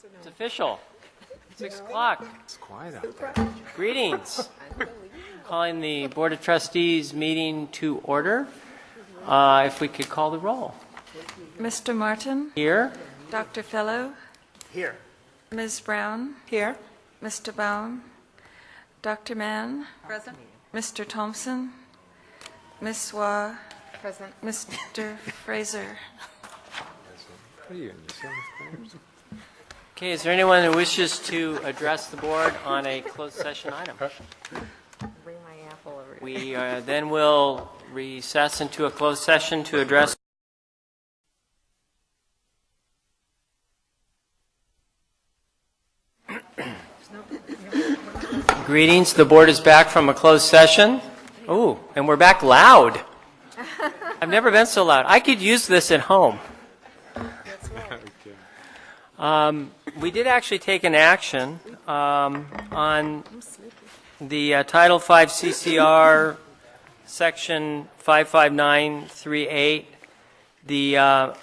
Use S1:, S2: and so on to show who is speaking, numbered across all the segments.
S1: It's official. 6 o'clock.
S2: It's quiet out there.
S1: Greetings. Calling the Board of Trustees meeting to order. If we could call the roll.
S3: Mr. Martin?
S1: Here.
S3: Dr. Fellow?
S2: Here.
S3: Ms. Brown?
S4: Here.
S3: Mr. Baum? Dr. Mann?
S4: Present.
S3: Mr. Thompson? Ms. Swa?
S4: Present.
S3: Mr. Fraser?
S2: What are you in the seventh grade?
S1: Okay, is there anyone who wishes to address the board on a closed session item?
S4: Bring my apple over here.
S1: We then will recess into a closed session to address. Greetings. The board is back from a closed session. Ooh, and we're back loud. I've never been so loud. I could use this at home. We did actually take an action on the Title V CCR Section 55938. The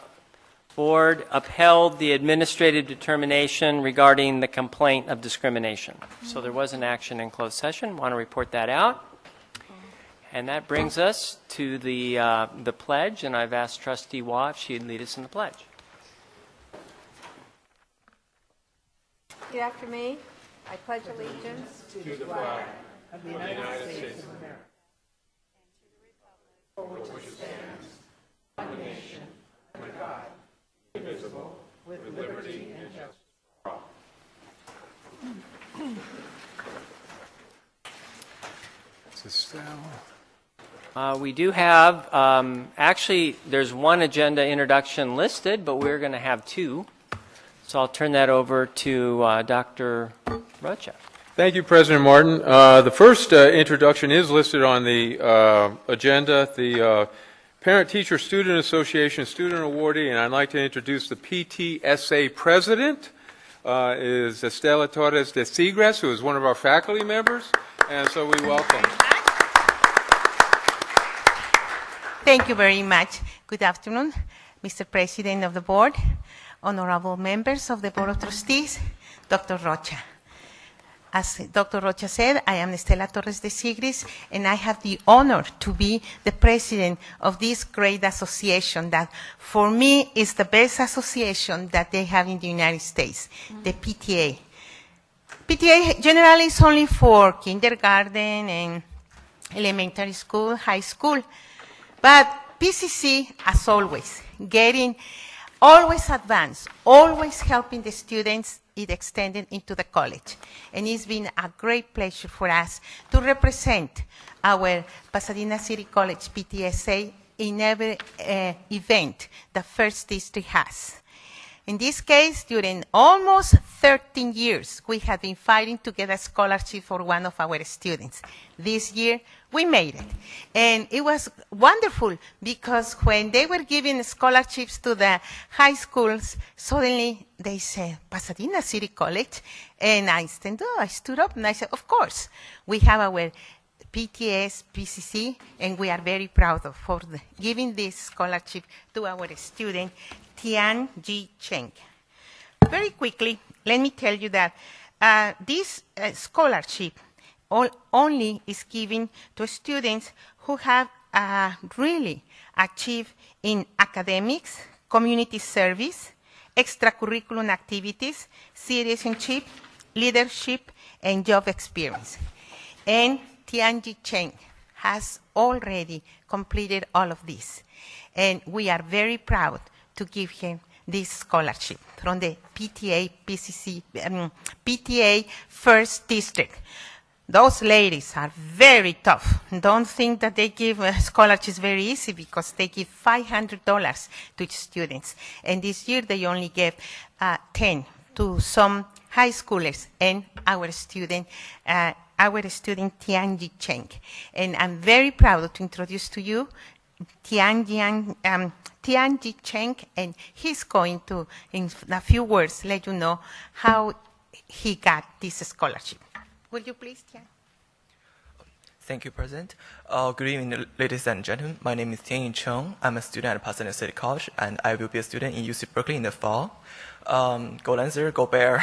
S1: board upheld the administrative determination regarding the complaint of discrimination. So there was an action in closed session. Want to report that out. And that brings us to the pledge, and I've asked Trustee Waugh if she'd lead us in the pledge.
S4: Repeat after me. I pledge allegiance to the flag of the United States of America and to the republic for which it stands, one nation, under God, indivisible, with liberty and justice for all.
S1: We do have, actually, there's one agenda introduction listed, but we're going to have two. So I'll turn that over to Dr. Rocha.
S5: Thank you, President Martin. The first introduction is listed on the agenda, the Parent-Teacher Student Association Student Awardee, and I'd like to introduce the PTSA President, is Estela Torres de Sigres, who is one of our faculty members, and so we welcome.
S6: Thank you very much. Good afternoon, Mr. President of the Board, honorable members of the Board of Trustees, Dr. Rocha. As Dr. Rocha said, I am Estela Torres de Sigris, and I have the honor to be the president of this great association that, for me, is the best association that they have in the United States, the PTA. PTA generally is only for kindergarten and elementary school, high school, but PCC, as always, always advanced, always helping the students, it extended into the college. And it's been a great pleasure for us to represent our Pasadena City College PTSA in every event the First District has. In this case, during almost 13 years, we have been fighting to get a scholarship for one of our students. This year, we made it. And it was wonderful because when they were giving scholarships to the high schools, suddenly they said, Pasadena City College? And I stood up and I said, of course. We have our PTS, PCC, and we are very proud for giving this scholarship to our student, Tian Ji Cheng. Very quickly, let me tell you that this scholarship only is given to students who have really achieved in academics, community service, extracurricular activities, citizenship, leadership, and job experience. And Tianji Cheng has already completed all of this. And we are very proud to give him this scholarship from the PTA, PCC, PTA First District. Those ladies are very tough. Don't think that they give scholarships very easy because they give $500 to students. And this year they only gave 10 to some high schoolers and our student Tianji Cheng. And I'm very proud to introduce to you Tianji Cheng, and he's going to, in a few words, let you know how he got this scholarship. Will you please, Tian?
S7: Thank you, President. Good evening, ladies and gentlemen. My name is Tianyin Cheng. I'm a student at Pasadena City College, and I will be a student in UC Berkeley in the fall. Go Lancer, go Bear.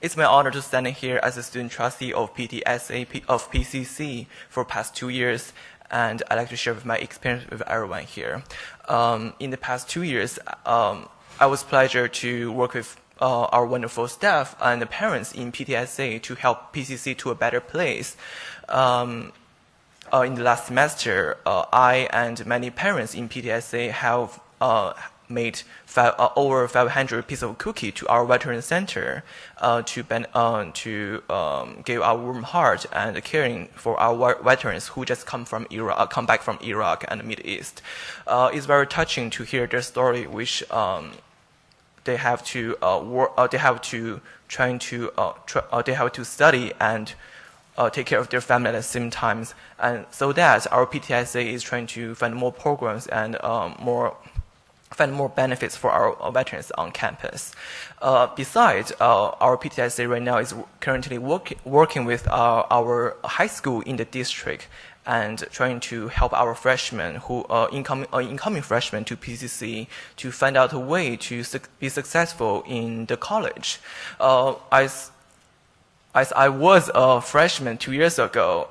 S7: It's my honor to stand here as a student trustee of PTSA of PCC for past 2 years, and I'd like to share my experience with everyone here. In the past 2 years, I was pleasure to work with our wonderful staff and the parents in PTSA to help PCC to a better place. In the last semester, I and many parents in PTSA have made over 500 pieces of cookie to our veteran center to give our warm heart and caring for our veterans who just come back from Iraq and the Middle East. It's very touching to hear their story, which they have to study and take care of their family at the same time, and so that our PTSA is trying to find more programs and find more benefits for our veterans on campus. Besides, our PTSA right now is currently working with our high school in the district and trying to help our freshmen who incoming freshmen to PCC to find out a way to be successful in the college. As I was a freshman 2 years ago,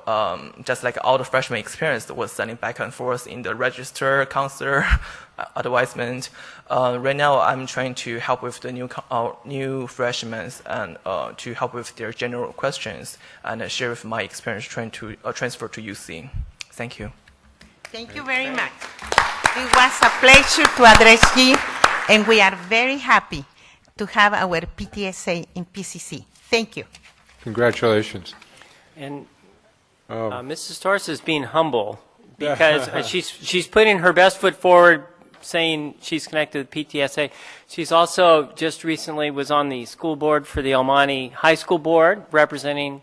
S7: just like all the freshman experience was sending back and forth in the register, counselor, advisement. Right now, I'm trying to help with the new freshmen and to help with their general questions and share with my experience trying to transfer to UC. Thank you.
S6: Thank you very much. It was a pleasure to address you, and we are very happy to have our PTSA in PCC. Thank you.
S5: Congratulations.
S1: And Mrs. Torres is being humble because she's putting her best foot forward, saying she's connected to PTSA. She's also just recently was on the school board for the El Monte High School Board, representing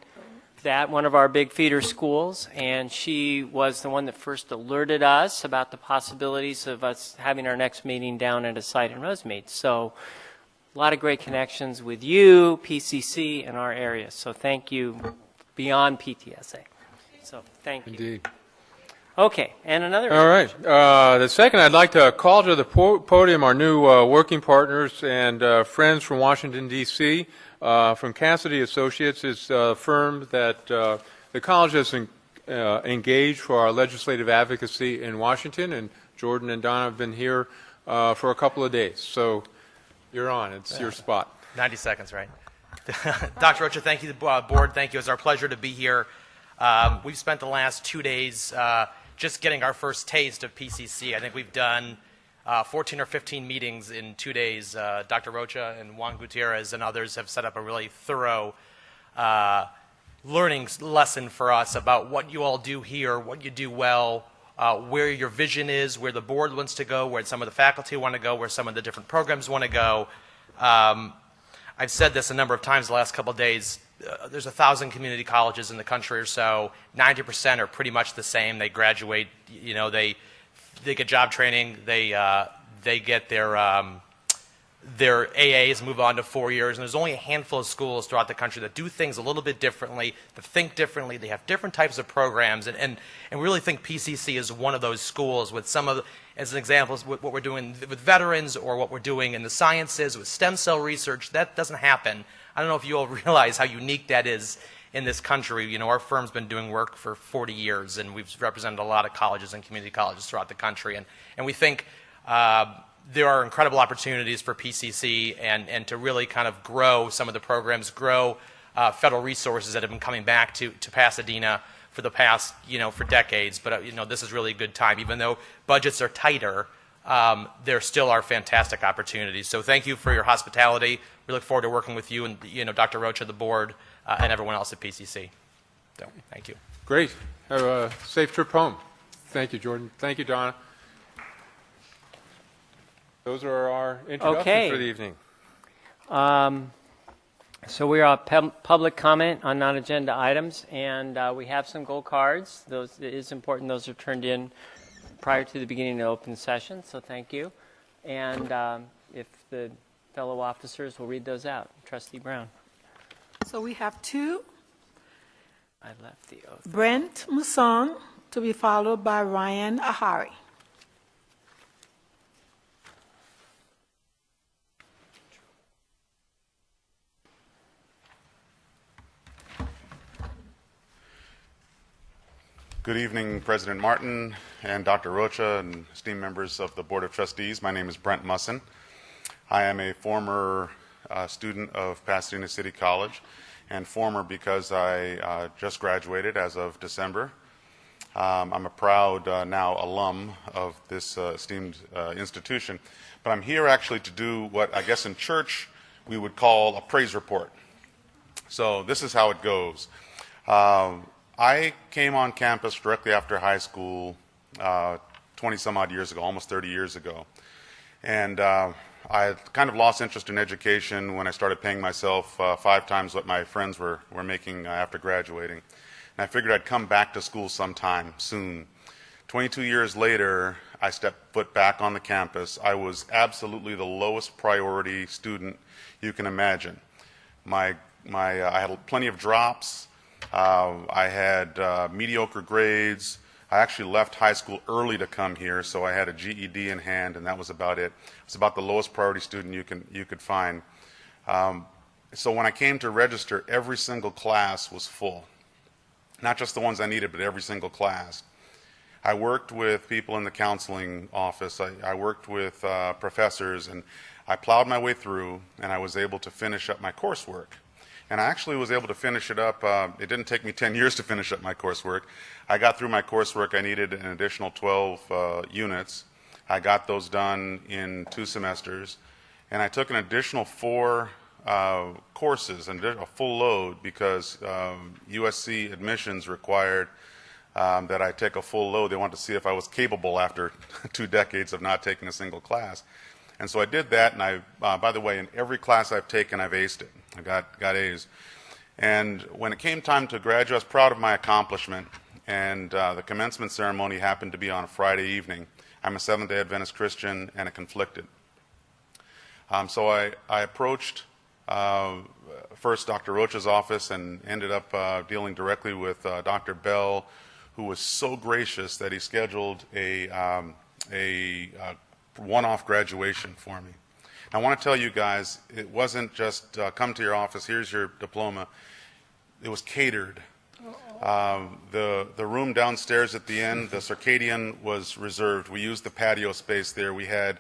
S1: that, one of our big feeder schools, and she was the one that first alerted us about the possibilities of us having our next meeting down at a site in Rosemead. So a lot of great connections with you, PCC, and our area. So thank you beyond PTSA. So thank you.
S5: Indeed.
S1: Okay, and another.
S5: All right. The second, I'd like to call to the podium our new working partners and friends from Washington, D.C. From Cassidy Associates is a firm that the college has engaged for our legislative advocacy in Washington, and Jordan and Donna have been here for a couple of days. So you're on. It's your spot.
S8: 90 seconds, right? Dr. Rocha, thank you, the board. Thank you. It's our pleasure to be here. We've spent the last 2 days just getting our first taste of PCC. I think we've done 14 or 15 meetings in 2 days. Dr. Rocha and Juan Gutierrez and others have set up a really thorough learning lesson for us about what you all do here, what you do well, where your vision is, where the board wants to go, where some of the faculty want to go, where some of the different programs want to go. I've said this a number of times the last couple of days. There's 1,000 community colleges in the country or so. 90% are pretty much the same. They graduate, you know, they get job training, they get their AAs, move on to 4 years, and there's only a handful of schools throughout the country that do things a little bit differently, that think differently, they have different types of programs, and we really think PCC is one of those schools with some of the, as an example, what we're doing with veterans or what we're doing in the sciences with stem cell research. That doesn't happen. I don't know if you all realize how unique that is in this country. You know, our firm's been doing work for 40 years, and we've represented a lot of colleges and community colleges throughout the country, and we think there are incredible opportunities for PCC and to really kind of grow some of the programs, grow federal resources that have been coming back to Pasadena for the past, you know, for decades. But, you know, this is really a good time. Even though budgets are tighter, there still are fantastic opportunities. So thank you for your hospitality. We look forward to working with you and, you know, Dr. Rocha, the board, and everyone else at PCC. So thank you.
S5: Great. Have a safe trip home. Thank you, Jordan. Thank you, Donna. Those are our introductions for the evening.
S1: So we are on public comment on non-agenda items, and we have some gold cards. Those, it is important those are turned in prior to the beginning of the open session, so thank you. And if the fellow officers will read those out. Trustee Brown.
S9: So we have two.
S1: I left the oath.
S9: Brent Masson, to be followed by Ryan Ahari.
S10: Good evening, President Martin and Dr. Rocha and esteemed members of the Board of Trustees. My name is Brent Musson. I am a former student of Pasadena City College, and former because I just graduated as of December. I'm a proud now alum of this esteemed institution, but I'm here actually to do what I guess in church we would call a praise report. So this is how it goes. I came on campus directly after high school 20 some odd years ago, almost 30 years ago. And I kind of lost interest in education when I started paying myself 5 times what my friends were making after graduating. And I figured I'd come back to school sometime soon. 22 years later, I stepped foot back on the campus. I was absolutely the lowest priority student you can imagine. I had plenty of drops. I had mediocre grades. I actually left high school early to come here, so I had a GED in hand, and that was about it. It was about the lowest priority student you could find. So when I came to register, every single class was full. Not just the ones I needed, but every single class. I worked with people in the counseling office. I worked with professors, and I plowed my way through, and I was able to finish up my coursework. And I actually was able to finish it up. It didn't take me 10 years to finish up my coursework. I got through my coursework. I needed an additional 12 units. I got those done in 2 semesters. And I took an additional 4 courses, and a full load, because USC admissions required that I take a full load. They wanted to see if I was capable after 2 decades of not taking a single class. And so I did that, and by the way, in every class I've taken, I've aced it. I got A's. And when it came time to graduate, I was proud of my accomplishment, and the commencement ceremony happened to be on a Friday evening. I'm a Seventh-day Adventist Christian, and it conflicted. So I approached first Dr. Rocha's office and ended up dealing directly with Dr. Bell, who was so gracious that he scheduled a one-off graduation for me. I want to tell you guys, it wasn't just come to your office, here's your diploma. It was catered. The room downstairs at the end, the circadian, was reserved. We used the patio space there. We had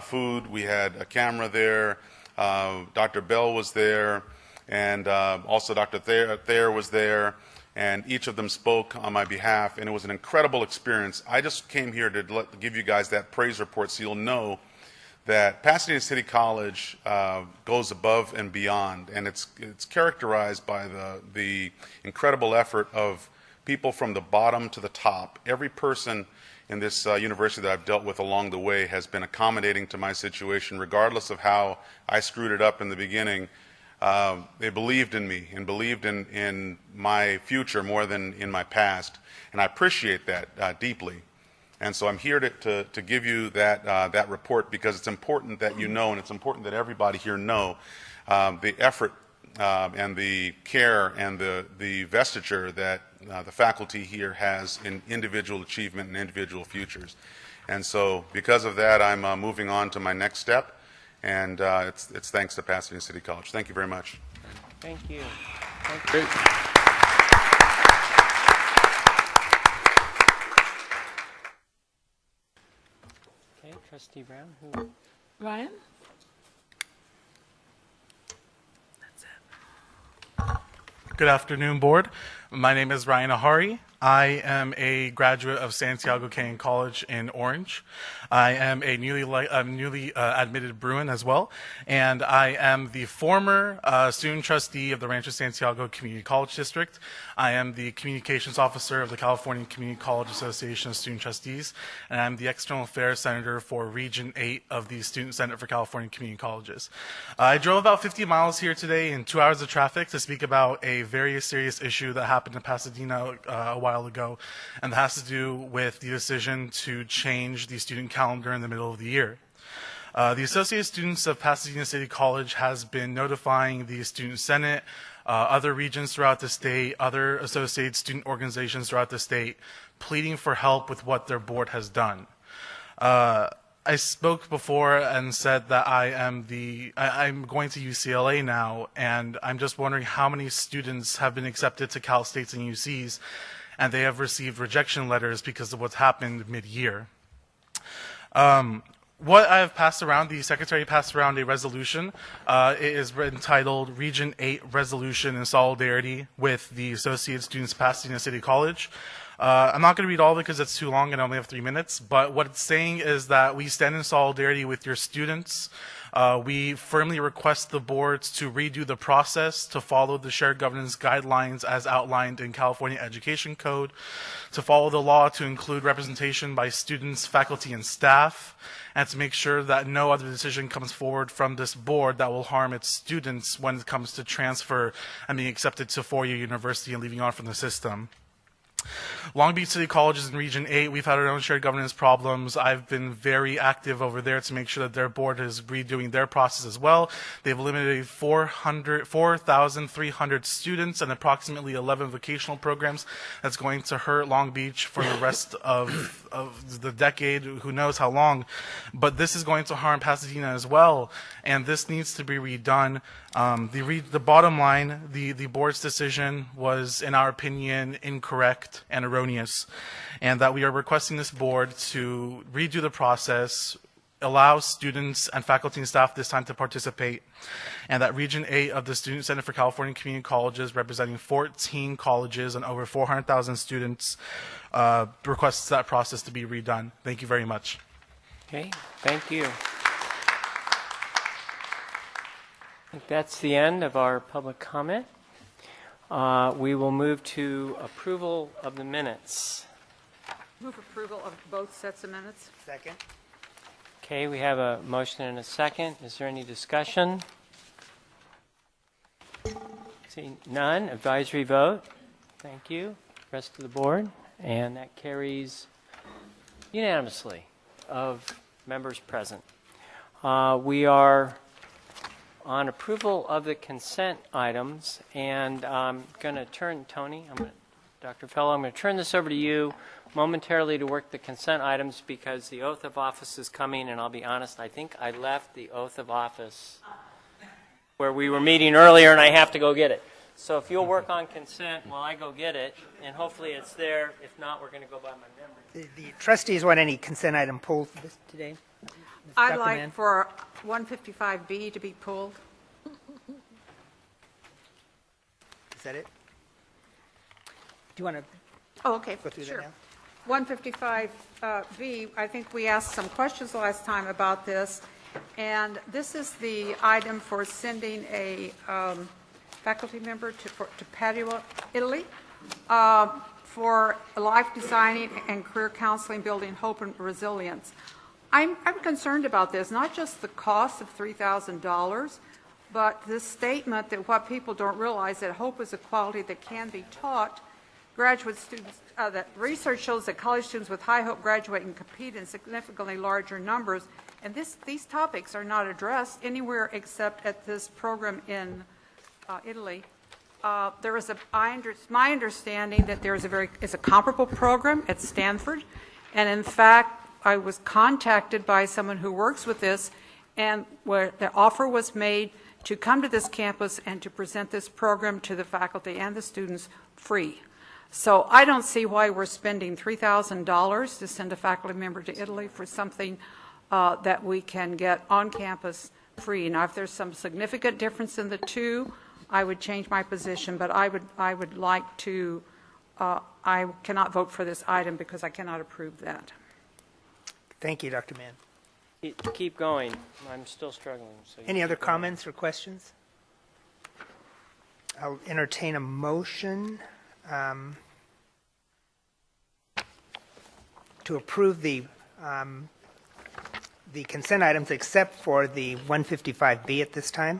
S10: food, we had a camera there, Dr. Bell was there, and also Dr. Thayer was there, and each of them spoke on my behalf, and it was an incredible experience. I just came here to give you guys that praise report so you'll know that Pasadena City College goes above and beyond, and it's characterized by the incredible effort of people from the bottom to the top. Every person in this university that I've dealt with along the way has been accommodating to my situation, regardless of how I screwed it up in the beginning. They believed in me and believed in my future more than in my past, and I appreciate that deeply. And so I'm here to give you that report, because it's important that you know, and it's important that everybody here know the effort and the care and the vestiture that the faculty here has in individual achievement and individual futures. And so because of that, I'm moving on to my next step, and it's thanks to Pasadena City College. Thank you very much.
S1: Thank you. Thank you. Okay, Trustee Brown, who?
S9: Ryan?
S11: Good afternoon, Board. My name is Ryan Ahari. I am a graduate of Santiago Canyon College in Orange. I am a newly admitted Bruin as well, and I am the former student trustee of the Rancho Santiago Community College District. I am the communications officer of the California Community College Association of Student Trustees, and I'm the external affairs senator for Region 8 of the Student Senate for California Community Colleges. I drove about 50 miles here today in 2 hours of traffic to speak about a very serious issue that happened in Pasadena a while ago, and that has to do with the decision to change the student calendar in the middle of the year. The Associated Students of Pasadena City College has been notifying the Student Senate other regions throughout the state, other associated student organizations throughout the state, pleading for help with what their board has done. I spoke before and said that I'm going to UCLA now, and I'm just wondering how many students have been accepted to Cal States and UCs, and they have received rejection letters because of what's happened mid-year. What I have passed around, the Secretary passed around a resolution. It is entitled Region 8 Resolution in Solidarity with the Associated Students Pasadena City College. I'm not going to read all of it because it's too long and I only have 3 minutes, but what it's saying is that we stand in solidarity with your students. We firmly request the boards to redo the process, to follow the shared governance guidelines as outlined in California Education Code, to follow the law to include representation by students, faculty, and staff, and to make sure that no other decision comes forward from this board that will harm its students when it comes to transfer and being accepted to four-year university and leaving on from the system. Long Beach City College is in Region 8. We've had our own shared governance problems. I've been very active over there to make sure that their board is redoing their process as well. They've eliminated 4,300 students and approximately 11 vocational programs. That's going to hurt Long Beach for the rest of the decade, who knows how long. But this is going to harm Pasadena as well, and this needs to be redone. The bottom line, the board's decision was, in our opinion, incorrect and erroneous, and that we are requesting this board to redo the process, allow students and faculty and staff this time to participate, and that Region 8 of the Student Center for California Community Colleges, representing 14 colleges and over 400,000 students, requests that process to be redone. Thank you very much.
S1: Okay, thank you. I think that's the end of our public comment. We will move to approval of the minutes.
S4: Move approval of both sets of minutes.
S6: Second.
S1: Okay, we have a motion and a second. Is there any discussion? Seeing none, advisory vote. Thank you. Rest of the board. And that carries unanimously of members present. We are on approval of the consent items, and I'm going to turn, Dr. Fellow, I'm going to turn this over to you momentarily to work the consent items because the oath of office is coming, and I'll be honest, I think I left the oath of office where we were meeting earlier, and I have to go get it. So if you'll work on consent while I go get it, and hopefully it's there. If not, we're going to go by my memory.
S12: The trustees want any consent item pulled today?
S4: I'd
S12: Dr.
S4: like
S12: Mann?
S4: for 155B to be pulled.
S12: Is that it? Do you want to
S4: Oh, okay,
S12: go through
S4: sure.
S12: that now?
S4: 155B, I think we asked some questions last time about this, and this is the item for sending a faculty member to Padua, Italy, for life designing and career counseling, building hope and resilience. I'm concerned about this, not just the cost of $3,000, but this statement that what people don't realize, that hope is a quality that can be taught. Graduate students, that research shows that college students with high hope graduate and compete in significantly larger numbers, and these topics are not addressed anywhere except at this program in Italy. There is my understanding that there is a comparable program at Stanford, and in fact, I was contacted by someone who works with this, and where the offer was made to come to this campus and to present this program to the faculty and the students free. So I don't see why we're spending $3,000 to send a faculty member to Italy for something that we can get on campus free. Now, if there's some significant difference in the two, I would change my position, but I would like to, I cannot vote for this item because I cannot approve that.
S12: Thank you, Dr. Mann.
S1: Keep going. I'm still struggling. So
S12: Any other comments or questions? I'll entertain a motion to approve the consent items except for the 155B at this time.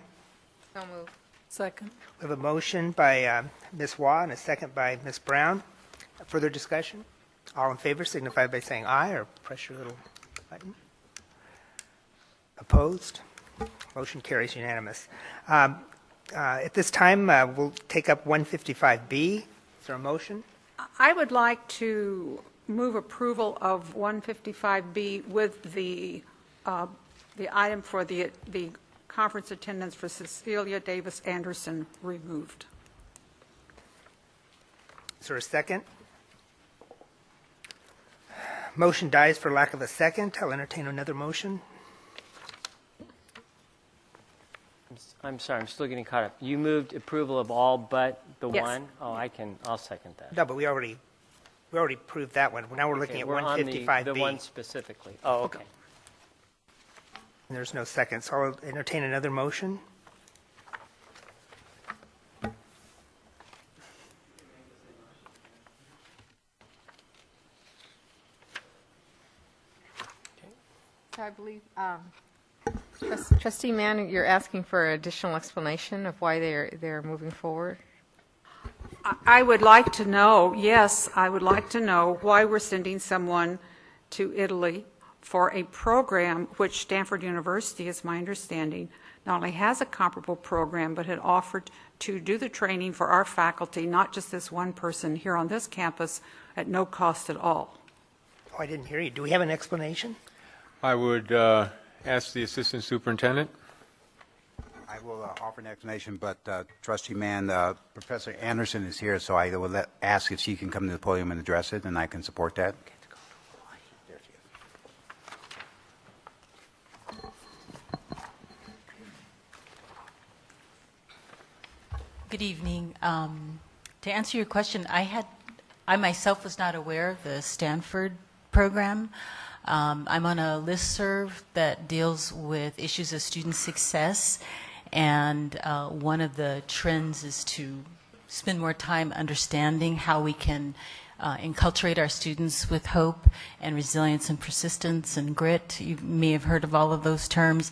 S3: So moved.
S9: Second.
S12: We have a motion by Ms. Waugh and a second by Ms. Brown. Further discussion? All in favor signify by saying aye or press your little button. Opposed? Motion carries unanimous. At this time, we'll take up 155B. Is there a motion?
S13: I would like to move approval of 155B with the item for the conference attendance for Cecilia Davis Anderson removed.
S12: Is there a second? Motion dies for lack of a second. I'll entertain another motion.
S1: I'm sorry, I'm still getting caught up. You moved approval of all but the
S13: Yes.
S1: one? Oh, I'll second that.
S12: No, but we already approved that one. Now we're looking at
S1: We're on
S12: 155B.
S1: the one specifically. Oh, okay.
S12: And there's no second, so I'll entertain another motion.
S4: So I believe, Trustee Mann, you're asking for additional explanation of why they're moving forward?
S13: I would like to know, yes, I would like to know why we're sending someone to Italy for a program which Stanford University, is my understanding, not only has a comparable program, but had offered to do the training for our faculty, not just this one person here on this campus, at no cost at all.
S12: Oh, I didn't hear you. Do we have an explanation?
S5: I would ask the Assistant Superintendent.
S14: I will offer an explanation, but Trustee Mann, Professor Anderson is here, so I will ask if she can come to the podium and address it, and I can support that. There she is.
S15: Good evening. To answer your question, I myself was not aware of the Stanford program. I'm on a listserv that deals with issues of student success, and one of the trends is to spend more time understanding how we can enculturate our students with hope and resilience and persistence and grit. You may have heard of all of those terms.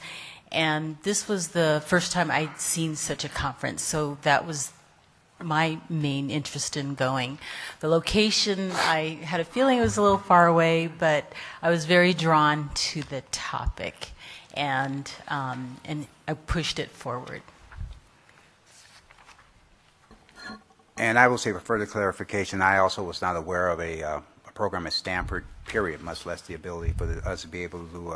S15: And this was the first time I'd seen such a conference, so that was my main interest in going. The location, I had a feeling it was a little far away, but I was very drawn to the topic, and I pushed it forward.
S14: And I will say, for further clarification, I also was not aware of a program at Stanford, period, much less the ability for us to be able to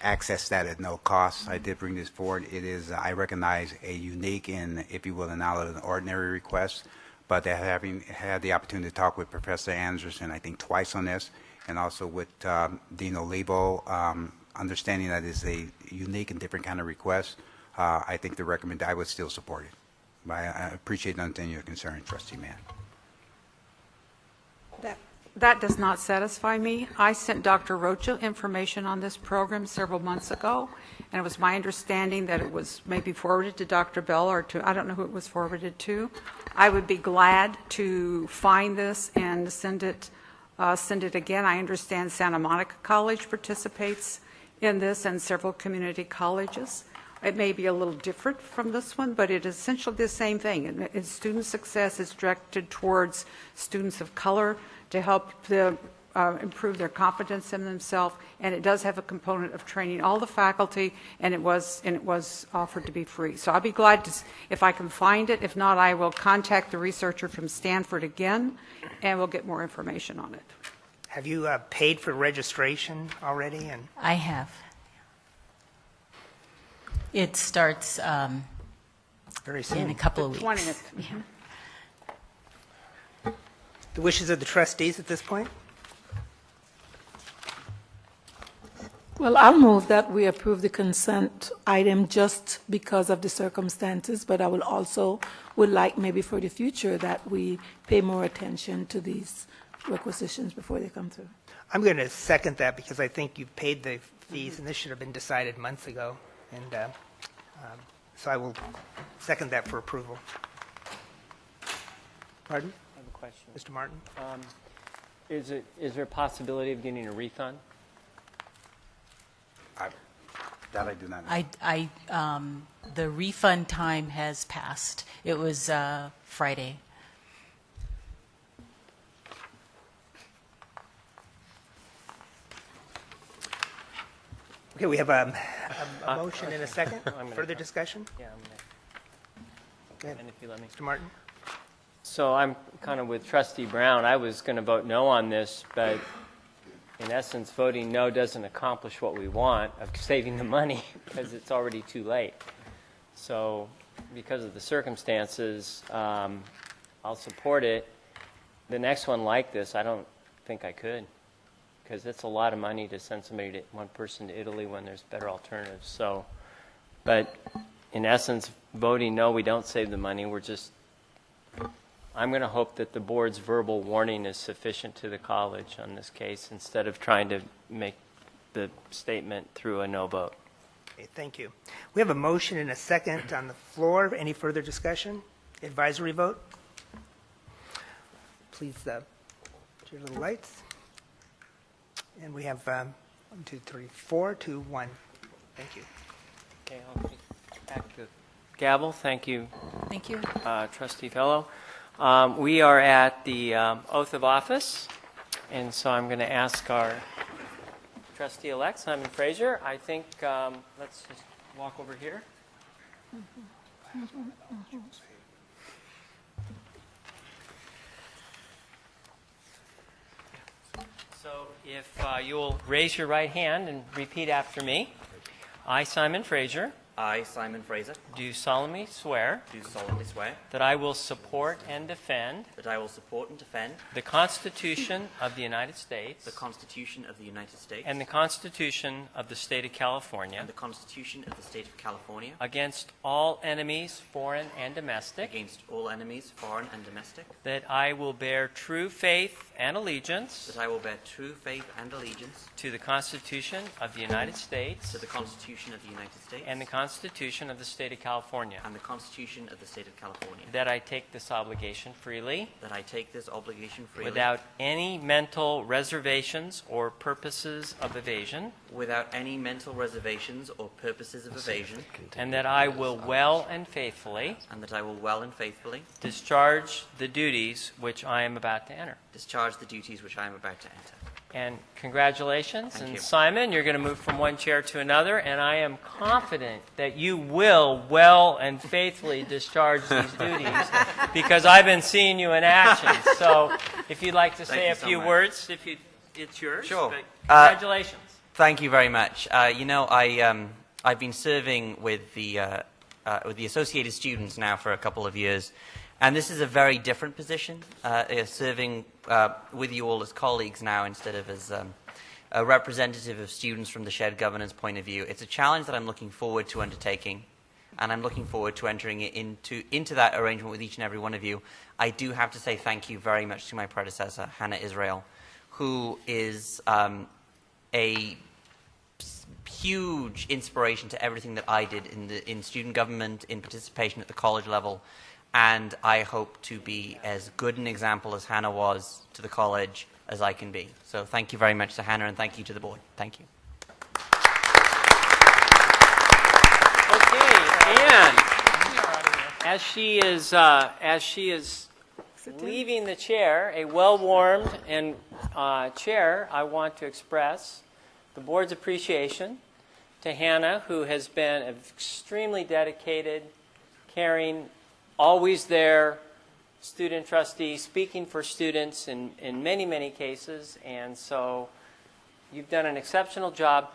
S14: access that at no cost. I did bring this forward. It is, I recognize, a unique and, if you will, an out of the ordinary request, but having had the opportunity to talk with Professor Anderson, I think twice on this, and also with Dean Olivo, understanding that it's a unique and different kind of request, I think I would still support it. But I appreciate understanding your concern, Trustee Mann.
S13: That does not satisfy me. I sent Dr. Rocha information on this program several months ago, and it was my understanding that it was maybe forwarded to Dr. Bell or to, I don't know who it was forwarded to. I would be glad to find this and send it again. I understand Santa Monica College participates in this and several community colleges. It may be a little different from this one, but it is essentially the same thing. It's student success is directed towards students of color to help them improve their confidence in themselves, and it does have a component of training all the faculty, and it was offered to be free. So I'll be glad to, if I can find it. If not, I will contact the researcher from Stanford again, and we'll get more information on it.
S12: Have you paid for registration already? And
S15: I have. It starts
S12: very soon,
S15: in a couple of weeks.
S13: 20th.
S15: Yeah.
S12: The wishes of the trustees at this point?
S9: Well, I'll move that we approve the consent item just because of the circumstances, but I would like maybe for the future that we pay more attention to these requisitions before they come through.
S12: I'm going to second that because I think you've paid the fees, and this should have been decided months ago. And so I will second that for approval. Pardon?
S1: I have a question.
S12: Mr. Martin?
S1: Is there a possibility of getting a refund?
S14: That I do not know.
S15: The refund time has passed. It was Friday.
S12: Okay, we have a motion and a second. Further discussion?
S1: Yeah.
S12: ahead.
S1: And if you let me.
S12: Mr. Martin?
S1: So I'm kind of with Trustee Brown. I was going to vote no on this, but in essence, voting no doesn't accomplish what we want of saving the money because it's already too late. So because of the circumstances, I'll support it. The next one like this, I don't think I could, because it's a lot of money to send one person to Italy when there's better alternatives. So, but in essence, voting no, we don't save the money. I'm going to hope that the board's verbal warning is sufficient to the college on this case instead of trying to make the statement through a no vote.
S12: Okay, thank you. We have a motion and a second on the floor. Any further discussion? Advisory vote? Please, put your little lights. And we have 1, 2, 3, 4, 2, 1. Thank you.
S1: Okay, I'll take back the gavel. Thank you.
S15: Thank you.
S1: Trustee Fellow. We are at the oath of office, and so I'm going to ask our trustee-elect, Simon Fraser. I think let's just walk over here. So if you'll raise your right hand and repeat after me. I, Simon Fraser,
S16: I, Simon Fraser,
S1: do solemnly swear
S16: do solemnly swear
S1: that I will support and defend
S16: that I will support and defend
S1: the Constitution of the United States
S16: the Constitution of the United States
S1: and the Constitution of the State of California
S16: and the Constitution of the State of California
S1: against all enemies, foreign and domestic,
S16: against all enemies, foreign and domestic,
S1: that I will bear true faith and allegiance
S16: that I will bear true faith and allegiance
S1: to the Constitution of the United States
S16: to the Constitution of the United States
S1: and the Constitution of the State of California,
S16: and the Constitution of the State of California,
S1: that I take this obligation freely
S16: that I take this obligation freely
S1: without any mental reservations or purposes of evasion,
S16: without any mental reservations or purposes of evasion,
S1: and that I will well and faithfully
S16: and that I will well and faithfully
S1: discharge the duties which I am about to enter.
S16: discharge the duties which I am about to enter.
S1: And congratulations.
S16: Thank
S1: And
S16: you.
S1: Simon, you're going to move from one chair to another, and I am confident that you will well and faithfully discharge these duties because I've been seeing you in action. So if you'd like to
S16: Thank
S1: say
S16: you
S1: a
S16: so
S1: few
S16: much.
S1: words, it's yours.
S16: Sure.
S1: But congratulations.
S16: Thank you very much. I've been serving with the Associated Students now for a couple of years, and this is a very different position, serving with you all as colleagues now instead of as a representative of students from the shared governance point of view. It's a challenge that I'm looking forward to undertaking, and I'm looking forward to entering it into that arrangement with each and every one of you. I do have to say thank you very much to my predecessor, Hannah Israel, who is a huge inspiration to everything that I did in student government, in participation at the college level, and I hope to be as good an example as Hannah was to the college as I can be. So thank you very much to Hannah, and thank you to the board. Thank you.
S1: Okay, and as she is leaving the chair, a well-warmed and chair, I want to express the board's appreciation to Hannah, who has been extremely dedicated, caring, always there, student trustee, speaking for students in many, many cases. And so you've done an exceptional job.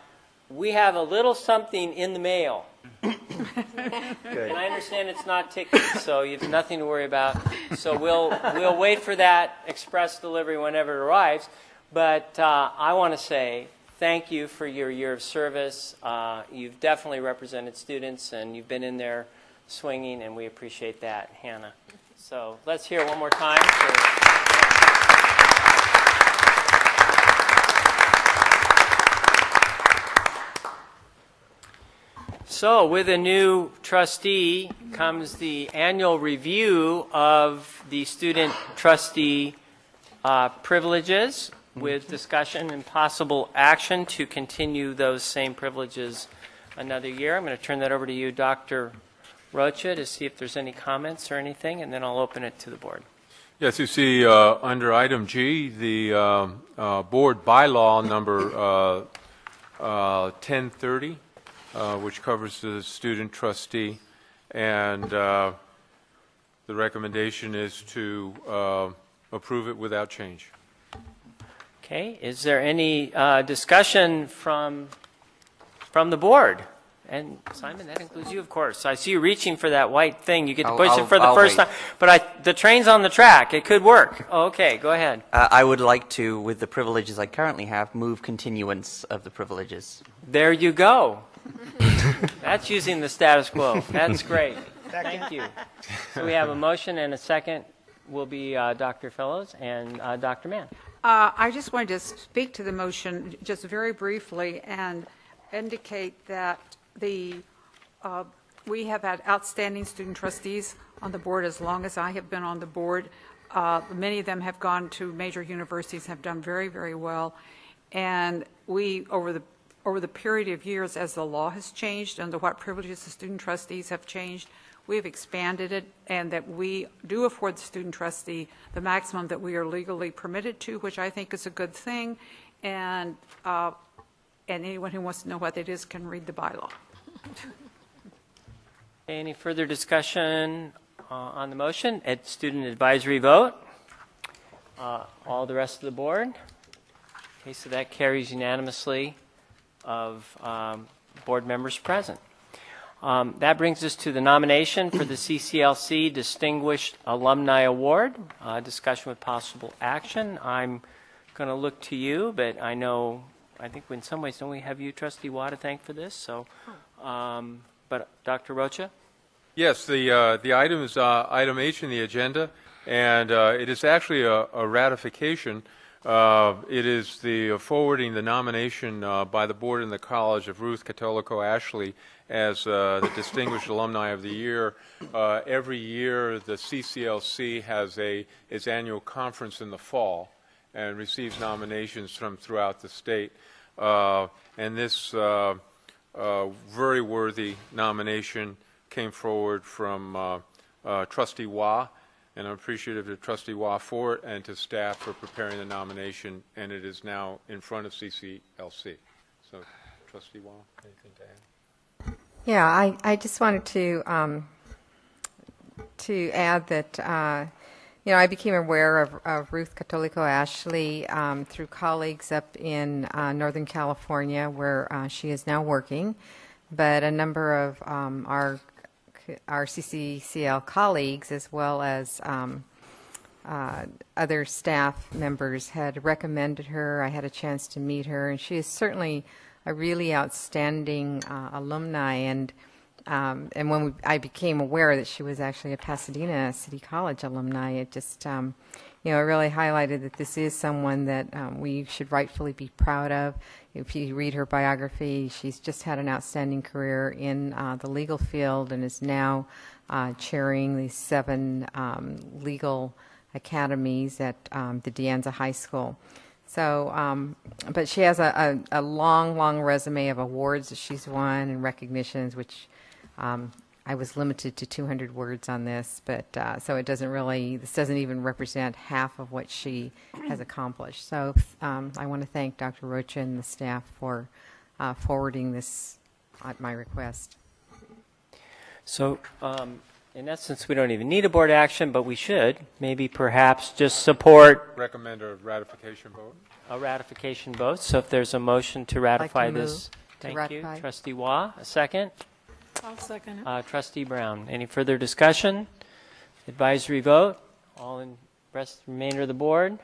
S1: We have a little something in the mail.
S12: Good.
S1: And I understand it's not tickets, so you have nothing to worry about. So we'll wait for that express delivery whenever it arrives. But I want to say thank you for your year of service. You've definitely represented students, and you've been in there swinging, and we appreciate that, Hannah. So let's hear it one more time. So with a new trustee comes the annual review of the student trustee privileges with discussion and possible action to continue those same privileges another year. I'm going to turn that over to you, Dr. Rocha, to see if there's any comments or anything, and then I'll open it to the board.
S5: Yes, you see under item G, the board bylaw number 1030, which covers the student trustee. And the recommendation is to approve it without change.
S1: Okay, is there any discussion from the board? And Simon, that includes you, of course. I see you reaching for that white thing. You get to push it for the first time. But the train's on the track. It could work. Okay, go ahead.
S16: I would like to, with the privileges I currently have, move continuance of the privileges.
S1: There you go. That's using the status quo. That's great. Thank you. So we have a motion and a second will be Dr. Fellows and Dr. Mann.
S13: I just wanted to speak to the motion just very briefly and indicate that we have had outstanding student trustees on the board as long as I have been on the board. Many of them have gone to major universities, have done very, very well. And we, over the period of years, as the law has changed and what privileges the student trustees have changed, we have expanded it, and that we do afford the student trustee the maximum that we are legally permitted to, which I think is a good thing. And anyone who wants to know what it is can read the bylaw.
S1: Any further discussion on the motion? At student advisory vote? All the rest of the board? Okay, so that carries unanimously of board members present. That brings us to the nomination for the CCLC Distinguished Alumni Award. Discussion with possible action. I'm going to look to you, but I think in some ways, don't we have you, Trustee Watt, to thank for this? So, but Dr. Rocha?
S5: Yes, the item is item H in the agenda, and it is actually a ratification. It is the forwarding the nomination by the board and the college of Ruth Catolico Ashley as the Distinguished Alumni of the Year. Every year, the CCLC has its annual conference in the fall and receives nominations from throughout the state. And this very worthy nomination came forward from Trustee Wah, and I'm appreciative to Trustee Wah for it and to staff for preparing the nomination, and it is now in front of CCLC. So, Trustee Wah, anything to add?
S4: Yeah, I just wanted to add that I became aware of Ruth Catolico Ashley through colleagues up in Northern California, where she is now working. But a number of our CCCL colleagues, as well as other staff members, had recommended her. I had a chance to meet her, and she is certainly a really outstanding alumni. And when I became aware that she was actually a Pasadena City College alumni, it just it really highlighted that this is someone that we should rightfully be proud of. If you read her biography, she's just had an outstanding career in the legal field and is now chairing the 7 legal academies at the De Anza High School. So, but she has a long resume of awards that she's won and recognitions, which I was limited to 200 words on this, but so this doesn't even represent half of what she has accomplished. So I want to thank Dr. Rocha and the staff for forwarding this at my request.
S1: So in essence, we don't even need a board action, but we should maybe perhaps just support.
S5: Recommend a ratification vote.
S1: A ratification vote. So if there's a motion to ratify this. Thank you. Trustee Wah, a second.
S9: I'll second it.
S1: Trustee Brown, any further discussion? Advisory vote? All in remainder of the board?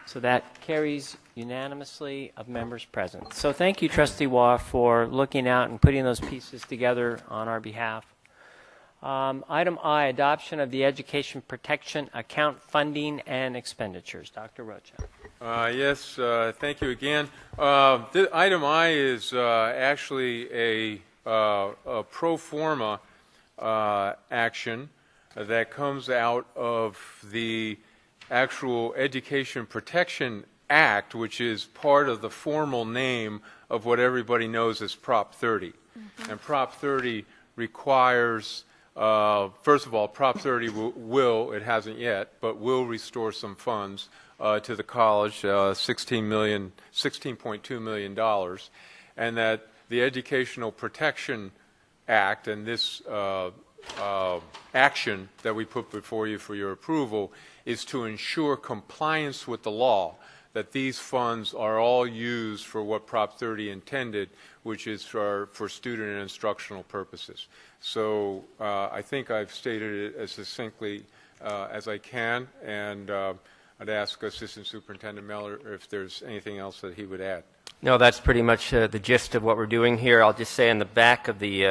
S1: So that carries unanimously of members present. So thank you, Trustee Wah, for looking out and putting those pieces together on our behalf. Item I, adoption of the Education Protection Account funding and expenditures. Dr. Rocha.
S5: Yes, thank you again. Item I is actually a pro forma action that comes out of the actual Education Protection Act, which is part of the formal name of what everybody knows as Prop 30. Mm-hmm. And Prop 30 requires, first of all, Prop 30 will, it hasn't yet, but will restore some funds to the college, $16.2 million, and that the Educational Protection Act and this action that we put before you for your approval is to ensure compliance with the law, that these funds are all used for what Prop 30 intended, which is for student and instructional purposes. So I think I've stated it as succinctly as I can, and I'd ask Assistant Superintendent Miller if there's anything else that he would add.
S1: No, that's pretty much the gist of what we're doing here. I'll just say on the back of the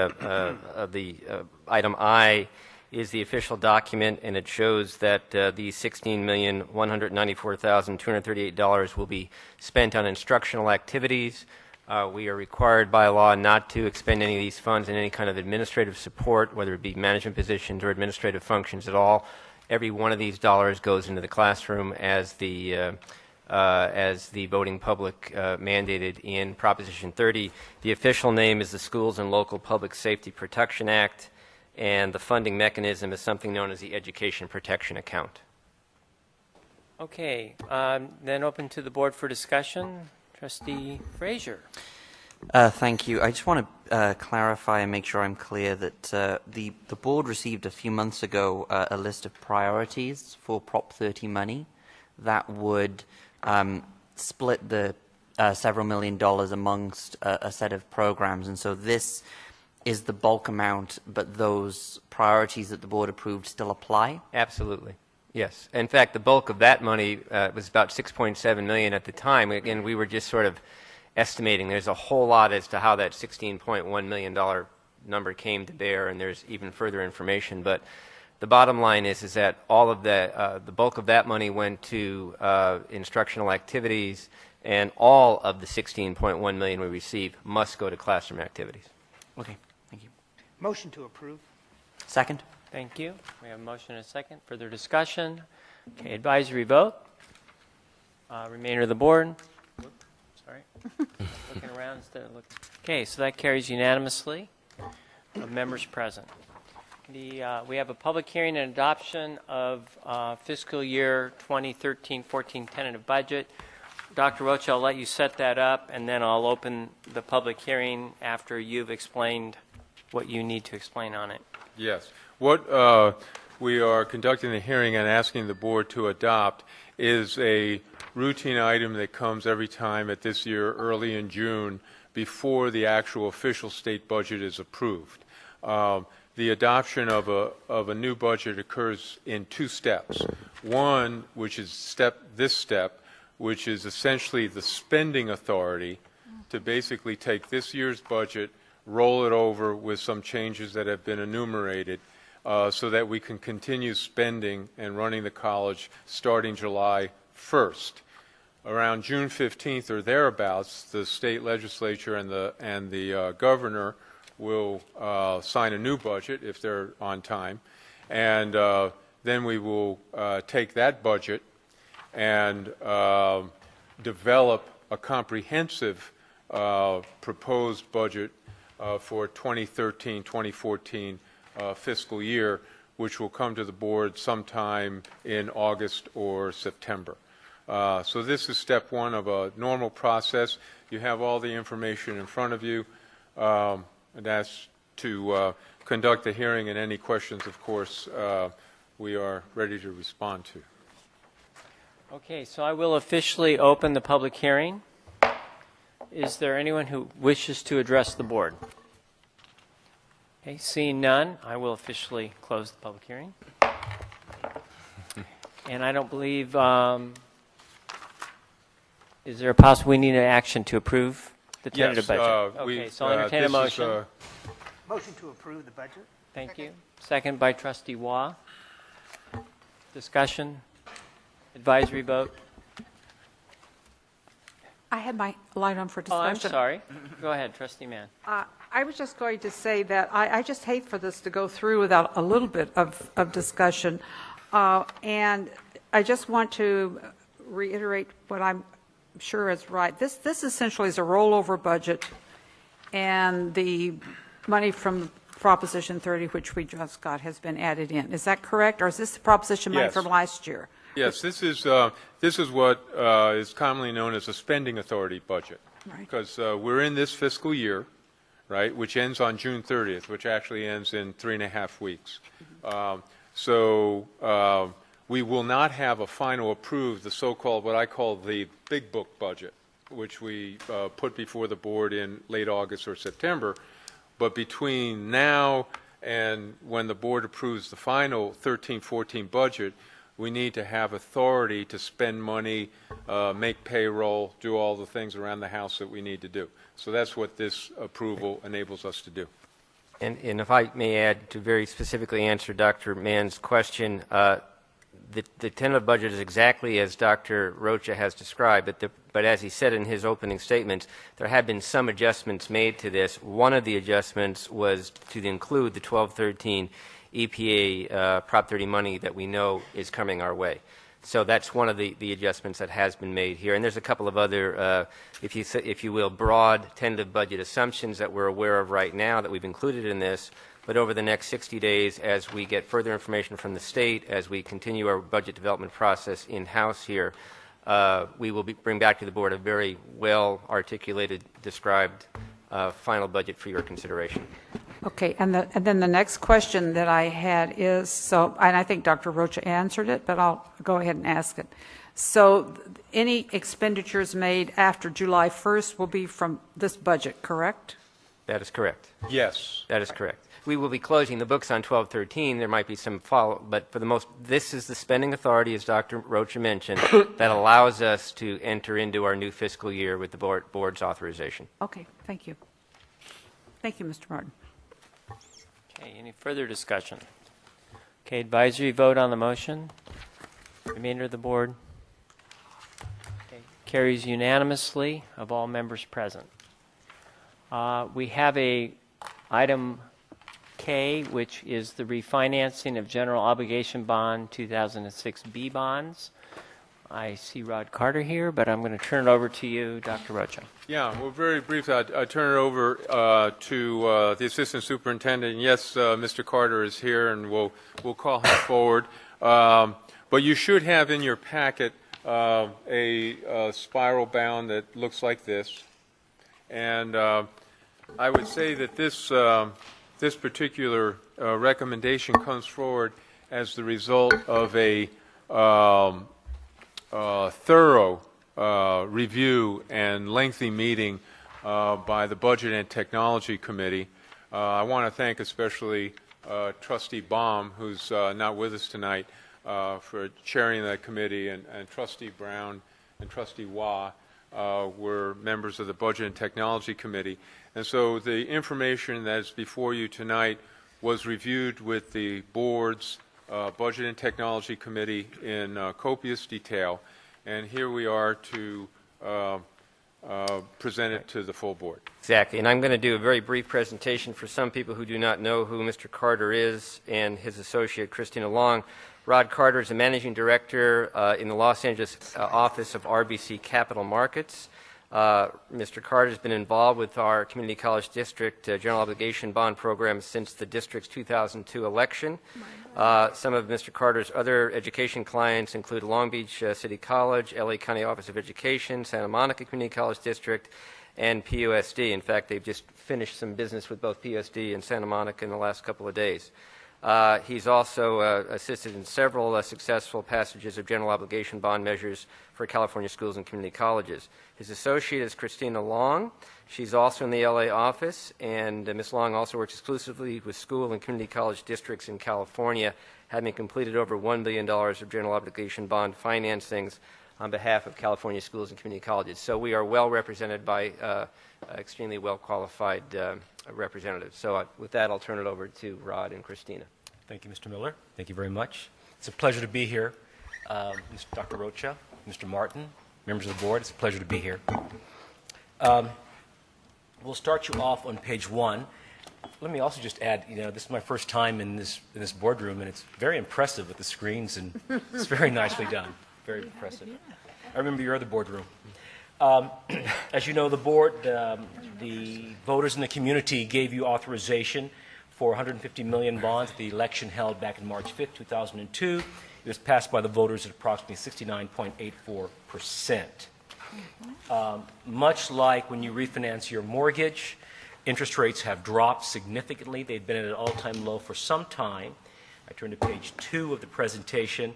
S1: item I is the official document, and it shows that the $16,194,238 will be spent on instructional activities. We are required by law not to expend any of these funds in any kind of administrative support, whether it be management positions or administrative functions at all. Every one of these dollars goes into the classroom as the voting public mandated in Proposition 30. The official name is the Schools and Local Public Safety Protection Act, and the funding mechanism is something known as the Education Protection Account. Okay, then open to the board for discussion. Trustee Frazier.
S16: Thank you. I just want to clarify and make sure I'm clear that the board received a few months ago a list of priorities for Prop 30 money that would split the several $1 million amongst a set of programs, and so this is the bulk amount, but those priorities that the board approved still apply?
S1: Absolutely. Yes. In fact, the bulk of that money was about $6.7 million at the time. Again, we were just sort of estimating. There's a whole lot as to how that $16.1 million number came to bear, and there's even further information. But the bottom line is that all of the bulk of that money went to instructional activities, and all of the $16.1 million we receive must go to classroom activities.
S16: Okay. Thank you.
S12: Motion to approve.
S16: Second.
S1: Thank you. We have a motion and a second. Further discussion? Okay, advisory vote. Remainder of the board. Sorry. Looking around instead of looking. Okay, so that carries unanimously of members present. We have a public hearing and adoption of fiscal year 2013-14 tentative budget. Dr. Rocha, I'll let you set that up, and then I'll open the public hearing after you've explained what you need to explain on it.
S5: Yes. What we are conducting the hearing and asking the board to adopt is a routine item that comes every time at this year, early in June, before the actual official state budget is approved. The adoption of a new budget occurs in two steps. One, which is this step, which is essentially the spending authority to basically take this year's budget, roll it over with some changes that have been enumerated, so that we can continue spending and running the college starting July 1st. Around June 15th or thereabouts, the state legislature and the governor will sign a new budget if they're on time, and then we will take that budget and develop a comprehensive proposed budget for 2013-2014 fiscal year, which will come to the board sometime in August or September. So this is step one of a normal process. You have all the information in front of you. And ask to conduct the hearing, and any questions, of course, we are ready to respond to.
S1: Okay, so I will officially open the public hearing. Is there anyone who wishes to address the board? Okay, seeing none, I will officially close the public hearing. And I don't believe, is there a possible, we need an action to approve the tentative budget? Okay, so I'll entertain a motion.
S12: Motion to approve the budget.
S1: Thank you. Second by Trustee Waugh. Discussion? Advisory vote?
S13: I had my light on for
S1: Oh, I'm
S13: discussion.
S1: sorry. Go ahead, Trustee Mann.
S13: I was just going to say that I just hate for this to go through without a little bit of discussion. And I just want to reiterate what I'm sure is right. This essentially is a rollover budget, and the money from Proposition 30, which we just got, has been added in. Is that correct, or is this the Proposition money
S5: Yes.
S13: from last year?
S5: Yes, this is what is commonly known as a spending authority budget,
S13: Right.
S5: because we're in this fiscal year, right, which ends on June 30th, which actually ends in 3.5 weeks. We will not have a final approved, the so-called, what I call the big book budget, which we put before the board in late August or September. But between now and when the board approves the final 13-14 budget, we need to have authority to spend money, make payroll, do all the things around the house that we need to do. So that's what this approval enables us to do.
S1: And if I may add, to very specifically answer Dr. Mann's question, the tentative budget is exactly as Dr. Rocha has described, but as he said in his opening statements, there have been some adjustments made to this. One of the adjustments was to include the 1213 EPA Prop 30 money that we know is coming our way. So that's one of the adjustments that has been made here. And there's a couple of other, if you will, broad tentative budget assumptions that we're aware of right now that we've included in this. But over the next 60 days, as we get further information from the state, as we continue our budget development process in-house here, we will bring back to the board a very well-articulated, described final budget for your consideration.
S13: Okay, and then the next question that I had is, and I think Dr. Rocha answered it, but I'll go ahead and ask it. So any expenditures made after July 1st will be from this budget, correct?
S1: That is correct.
S5: Yes.
S1: That is correct. We will be closing the books on 1213. There might be some follow, but for the most, this is the spending authority, as Dr. Rocha mentioned, that allows us to enter into our new fiscal year with the board's authorization.
S13: Okay, thank you. Thank you, Mr. Martin.
S1: Okay, any further discussion? Okay, advisory vote on the motion. Remainder of the board. Okay, carries unanimously of all members present. We have a item K, which is the refinancing of general obligation bond 2006B bonds. I see Rod Carter here, but I'm going to turn it over to you, Dr. Rocha.
S5: Yeah, well, very briefly, I turn it over to the Assistant Superintendent. Yes, Mr. Carter is here, and we'll call him forward. But you should have in your packet a spiral bound that looks like this. And I would say that this particular recommendation comes forward as the result of a thorough review and lengthy meeting by the Budget and Technology Committee. I want to thank especially Trustee Baum, who's not with us tonight, for chairing that committee, and Trustee Brown and Trustee Wah were members of the Budget and Technology Committee. And so the information that is before you tonight was reviewed with the board's Budget and Technology Committee in copious detail, and here we are to present it to the full board.
S1: Exactly, and I'm going to do a very brief presentation for some people who do not know who Mr. Carter is and his associate, Christina Long. Rod Carter is a managing director in the Los Angeles office of RBC Capital Markets. Mr. Carter has been involved with our Community College District General Obligation Bond Program since the district's 2002 election. Some of Mr. Carter's other education clients include Long Beach City College, LA County Office of Education, Santa Monica Community College District, and PUSD. In fact, they've just finished some business with both PUSD and Santa Monica in the last couple of days. He's also assisted in several successful passages of general obligation bond measures for California schools and community colleges. His associate is Christina Long. She's also in the LA office, and Ms. Long also works exclusively with school and community college districts in California, having completed over $1 billion of general obligation bond financings on behalf of California schools and community colleges. So we are well represented by extremely well-qualified representatives. So with that, I'll turn it over to Rod and Christina.
S17: Thank you, Mr. Miller. Thank you very much. It's a pleasure to be here. Dr. Rocha, Mr. Martin, members of the board, it's a pleasure to be here. We'll start you off on page 1. Let me also just add, this is my first time in this boardroom, and it's very impressive with the screens, and it's very nicely done. Very impressive. I remember your other boardroom. As you know, the board, the voters in the community gave you authorization for 150 million bonds at the election held back in March 5th, 2002. It was passed by the voters at approximately 69.84%. Much like when you refinance your mortgage, Interest rates have dropped significantly. They've been at an all-time low for some time. I turn to page 2 of the presentation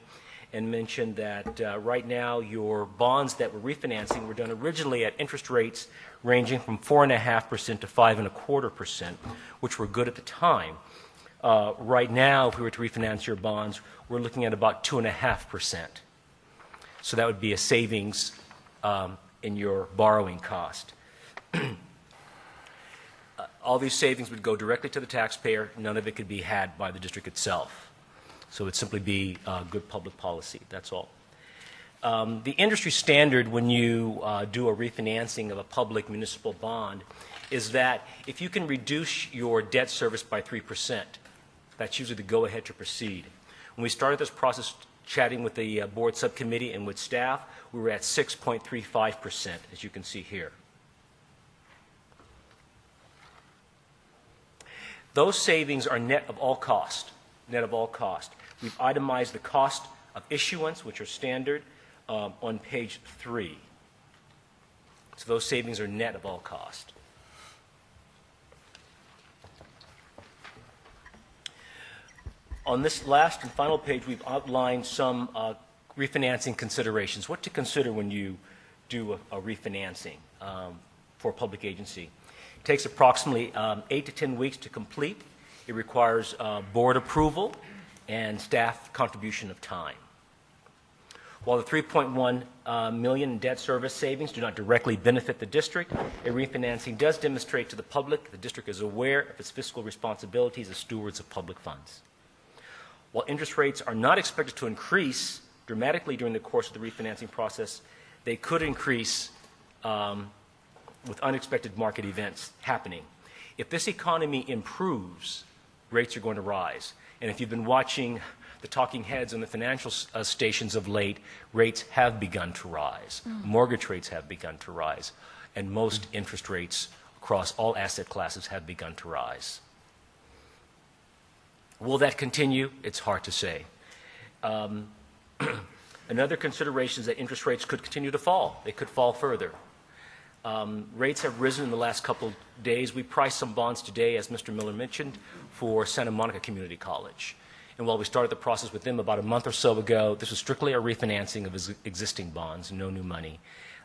S17: and mention that right now your bonds that we're refinancing were done originally at interest rates ranging from 4.5% to 5.25%, which were good at the time. Right now, if we were to refinance your bonds, we're looking at about 2.5%. So that would be a savings in your borrowing cost. All these savings would go directly to the taxpayer. None of it could be had by the district itself. So it would simply be good public policy, that's all. The industry standard when you do a refinancing of a public municipal bond is that if you can reduce your debt service by 3%, that's usually the go-ahead to proceed. When we started this process chatting with the board subcommittee and with staff, we were at 6.35%, as you can see here. Those savings are net of all cost, net of all cost. We've itemized the cost of issuance, which are standard, on page 3. So those savings are net of all cost. On this last and final page, we've outlined some refinancing considerations. What to consider when you do a refinancing for a public agency. It takes approximately 8 to 10 weeks to complete. It requires board approval and staff contribution of time. While the $3.1 million in debt service savings do not directly benefit the district, a refinancing does demonstrate to the public the district is aware of its fiscal responsibilities as stewards of public funds. While interest rates are not expected to increase dramatically during the course of the refinancing process, they could increase with unexpected market events happening. If this economy improves, rates are going to rise. And if you've been watching the talking heads on the financial stations of late, rates have begun to rise. Mortgage rates have begun to rise. And most interest rates across all asset classes have begun to rise. Will that continue? It's hard to say. Another consideration is that interest rates could continue to fall. They could fall further. Rates have risen in the last couple of days. We priced some bonds today, as Mr. Miller mentioned, for Santa Monica Community College. And while we started the process with them about a month or so ago, this was strictly a refinancing of existing bonds, no new money.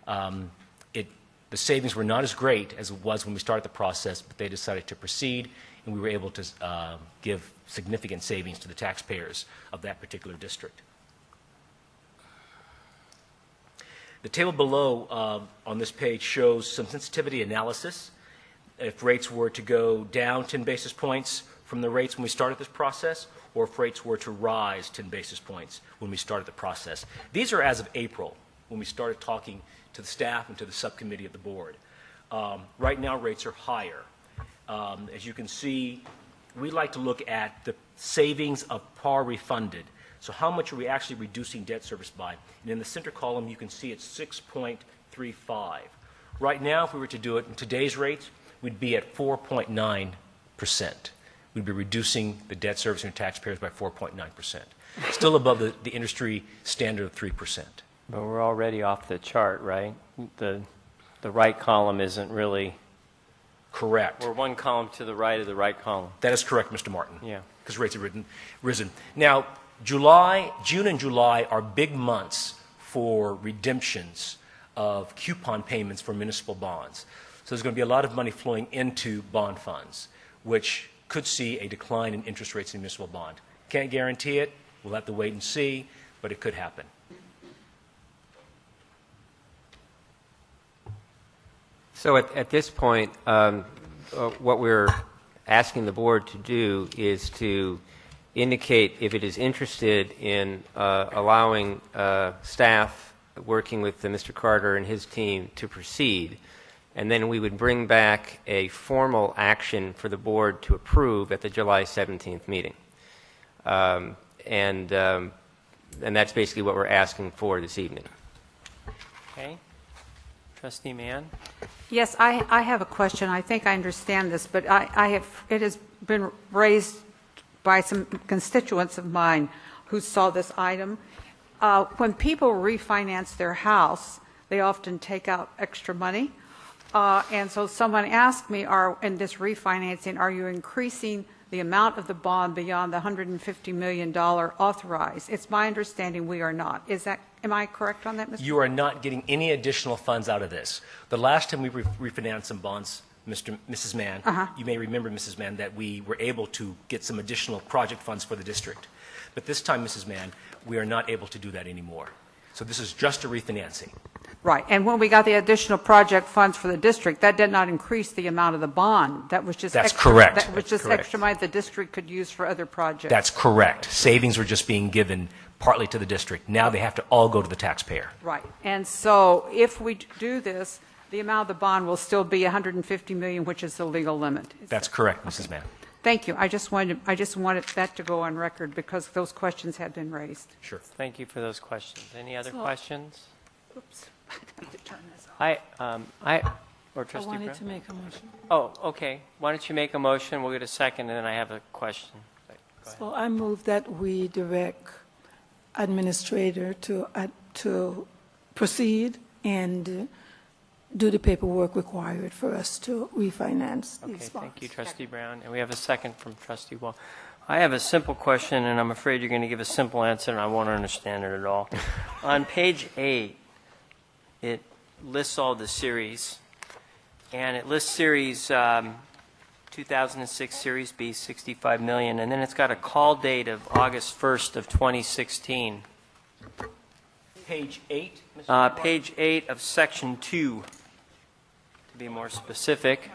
S17: The savings were not as great as it was when we started the process, but they decided to proceed, and we were able to give significant savings to the taxpayers of that particular district. The table below on this page shows some sensitivity analysis. If rates were to go down 10 basis points from the rates when we started this process, or if rates were to rise 10 basis points when we started the process. These are as of April, when we started talking to the staff and to the subcommittee of the board. Right now, rates are higher. As you can see, we like to look at the savings of par refunded. So how much are we actually reducing debt service by? And in the center column, you can see it's 6.35. Right now, if we were to do it in today's rates, we'd be at 4.9%. We'd be reducing the debt service and taxpayers by 4.9%. Still above the industry standard of 3%.
S1: But we're already off the chart, right? The right column isn't really...
S17: Correct.
S1: We're one column to the right of the right column.
S17: That is correct, Mr. Martin.
S1: Yeah.
S17: Because rates have risen. Now, June and July are big months for redemptions of coupon payments for municipal bonds. So there's going to be a lot of money flowing into bond funds, which could see a decline in interest rates in municipal bond. Can't guarantee it. We'll have to wait and see, but it could happen.
S2: So at this point, what we're asking the board to do is to indicate if it is interested in allowing staff working with Mr. Carter and his team to proceed, and then we would bring back a formal action for the board to approve at the July 17th meeting. And that's basically what we're asking for this evening.
S1: Okay. Trustee Mann?
S13: Yes, I have a question. I think I understand this, but it has been raised by some constituents of mine who saw this item. When people refinance their house, they often take out extra money. And so someone asked me, in this refinancing, are you increasing the amount of the bond beyond the $150 million authorized? It's my understanding we are not. Am I correct on that, Mr.?
S17: You are not getting any additional funds out of this. The last time we refinanced some bonds, Mrs. Mann, you may remember, Mrs. Mann, that we were able to get some additional project funds for the district. But this time, Mrs. Mann, we are not able to do that anymore. So this is just a refinancing.
S13: Right. And when we got the additional project funds for the district, that did not increase the amount of the bond. That was just
S17: That's correct.
S13: That was just extra money the district could use for other projects.
S17: That's correct. Savings were just being given partly to the district. Now they have to all go to the taxpayer.
S13: Right. And so if we do this, the amount of the bond will still be $150 million, which is the legal limit.
S17: That's correct, Mrs. Mann.
S13: Thank you. I just wanted that to go on record because those questions had been raised.
S17: Sure.
S1: Thank you for those questions. Any other questions?
S13: Oops. I have to turn this off.
S1: Or Trustee
S9: I wanted
S1: Brown?
S9: to make a motion.
S1: Oh, okay. Why don't you make a motion? We'll get a second, and then I have a question. Go ahead.
S9: So I move that we direct administrator to proceed and do the paperwork required for us to refinance
S1: Okay,
S9: these bonds.
S1: thank you, Trustee Brown. And we have a second from Trustee Wall. I have a simple question, and I'm afraid you're going to give a simple answer, and I won't understand it at all. On page 8, it lists all the series, and it lists series 2006 Series B, $65 million, and then it's got a call date of August 1st of 2016.
S17: Page 8? Mr.
S1: Page 8 of Section 2, to be more specific.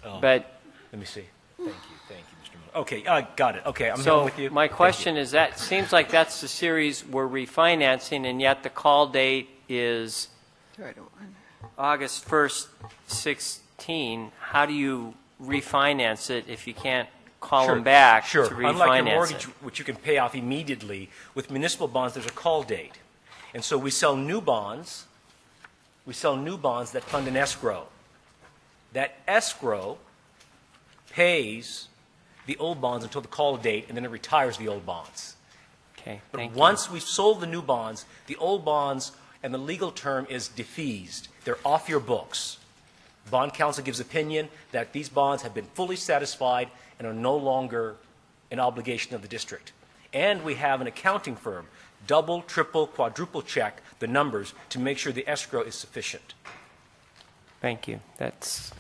S17: Oh,
S1: But
S17: let me see. Thank you, Mr. Moore. Okay, got it. Okay, I'm
S1: so
S17: done with you.
S1: my
S17: Thank
S1: question is that seems like that's the series we're refinancing, and yet the call date is August 1st, 16. How do you refinance it if you can't call them back to refinance
S17: Unlike your mortgage,
S1: it?
S17: which you can pay off immediately, with municipal bonds, there's a call date. And so we sell new bonds. We sell new bonds that fund an escrow. That escrow pays the old bonds until the call date, and then it retires the old bonds.
S1: Okay,
S17: But
S1: thank
S17: once we've sold the new bonds, the old bonds, and the legal term is defeased. They're off your books. Bond counsel gives opinion that these bonds have been fully satisfied and are no longer an obligation of the district. And we have an accounting firm double, triple, quadruple check the numbers to make sure the escrow is sufficient.
S1: Thank you. That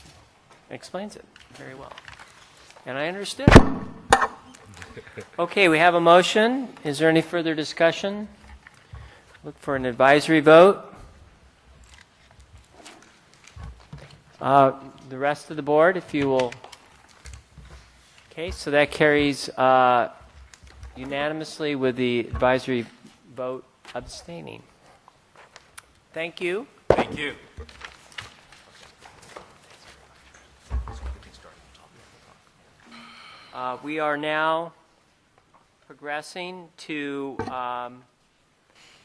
S1: explains it very well. And I understood it. Okay, we have a motion. Is there any further discussion? Look for an advisory vote. The rest of the board, if you will. Okay, so that carries unanimously with the advisory vote abstaining. Thank you.
S17: Thank you.
S1: We are now progressing to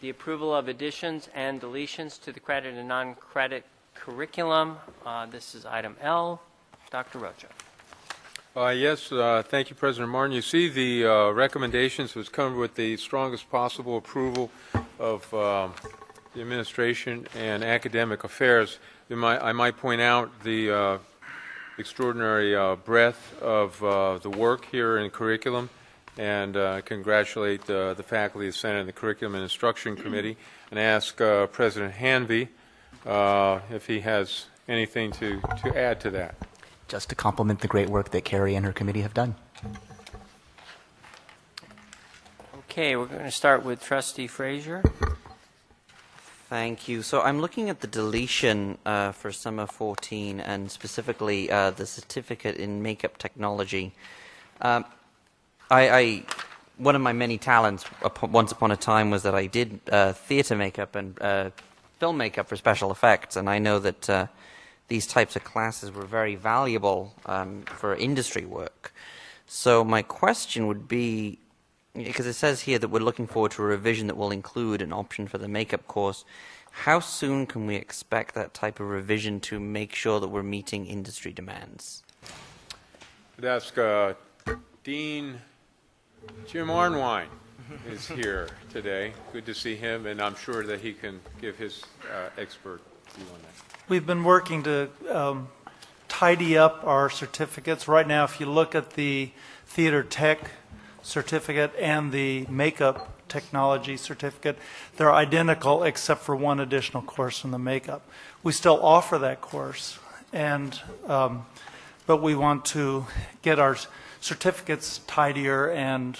S1: the approval of additions and deletions to the credit and non-credit curriculum. This is item L. Dr. Rocha.
S5: Yes, thank you, President Martin. You see the recommendations was covered with the strongest possible approval of the administration and academic affairs. I might point out the extraordinary breadth of the work here in curriculum, and congratulate the faculty, the Senate, and the Curriculum and Instruction Committee, and ask President Hanvey if he has anything to add to that.
S18: Just to compliment the great work that Carrie and her committee have done.
S1: Okay, we're going to start with Trustee Frazier.
S16: Thank you. So I'm looking at the deletion for summer 14 and specifically the certificate in makeup technology. One of my many talents once upon a time was that I did theater makeup and film makeup for special effects, and I know that these types of classes were very valuable for industry work. So my question would be, because it says here that we're looking forward to a revision that will include an option for the makeup course, how soon can we expect that type of revision to make sure that we're meeting industry demands?
S5: I'd ask Dean Jim Arnwine is here today. Good to see him, and I'm sure that he can give his expert
S19: We've been working to tidy up our certificates. Right now, if you look at the theater tech certificate and the makeup technology certificate, they're identical except for one additional course in the makeup. We still offer that course, and but we want to get our certificates tidier and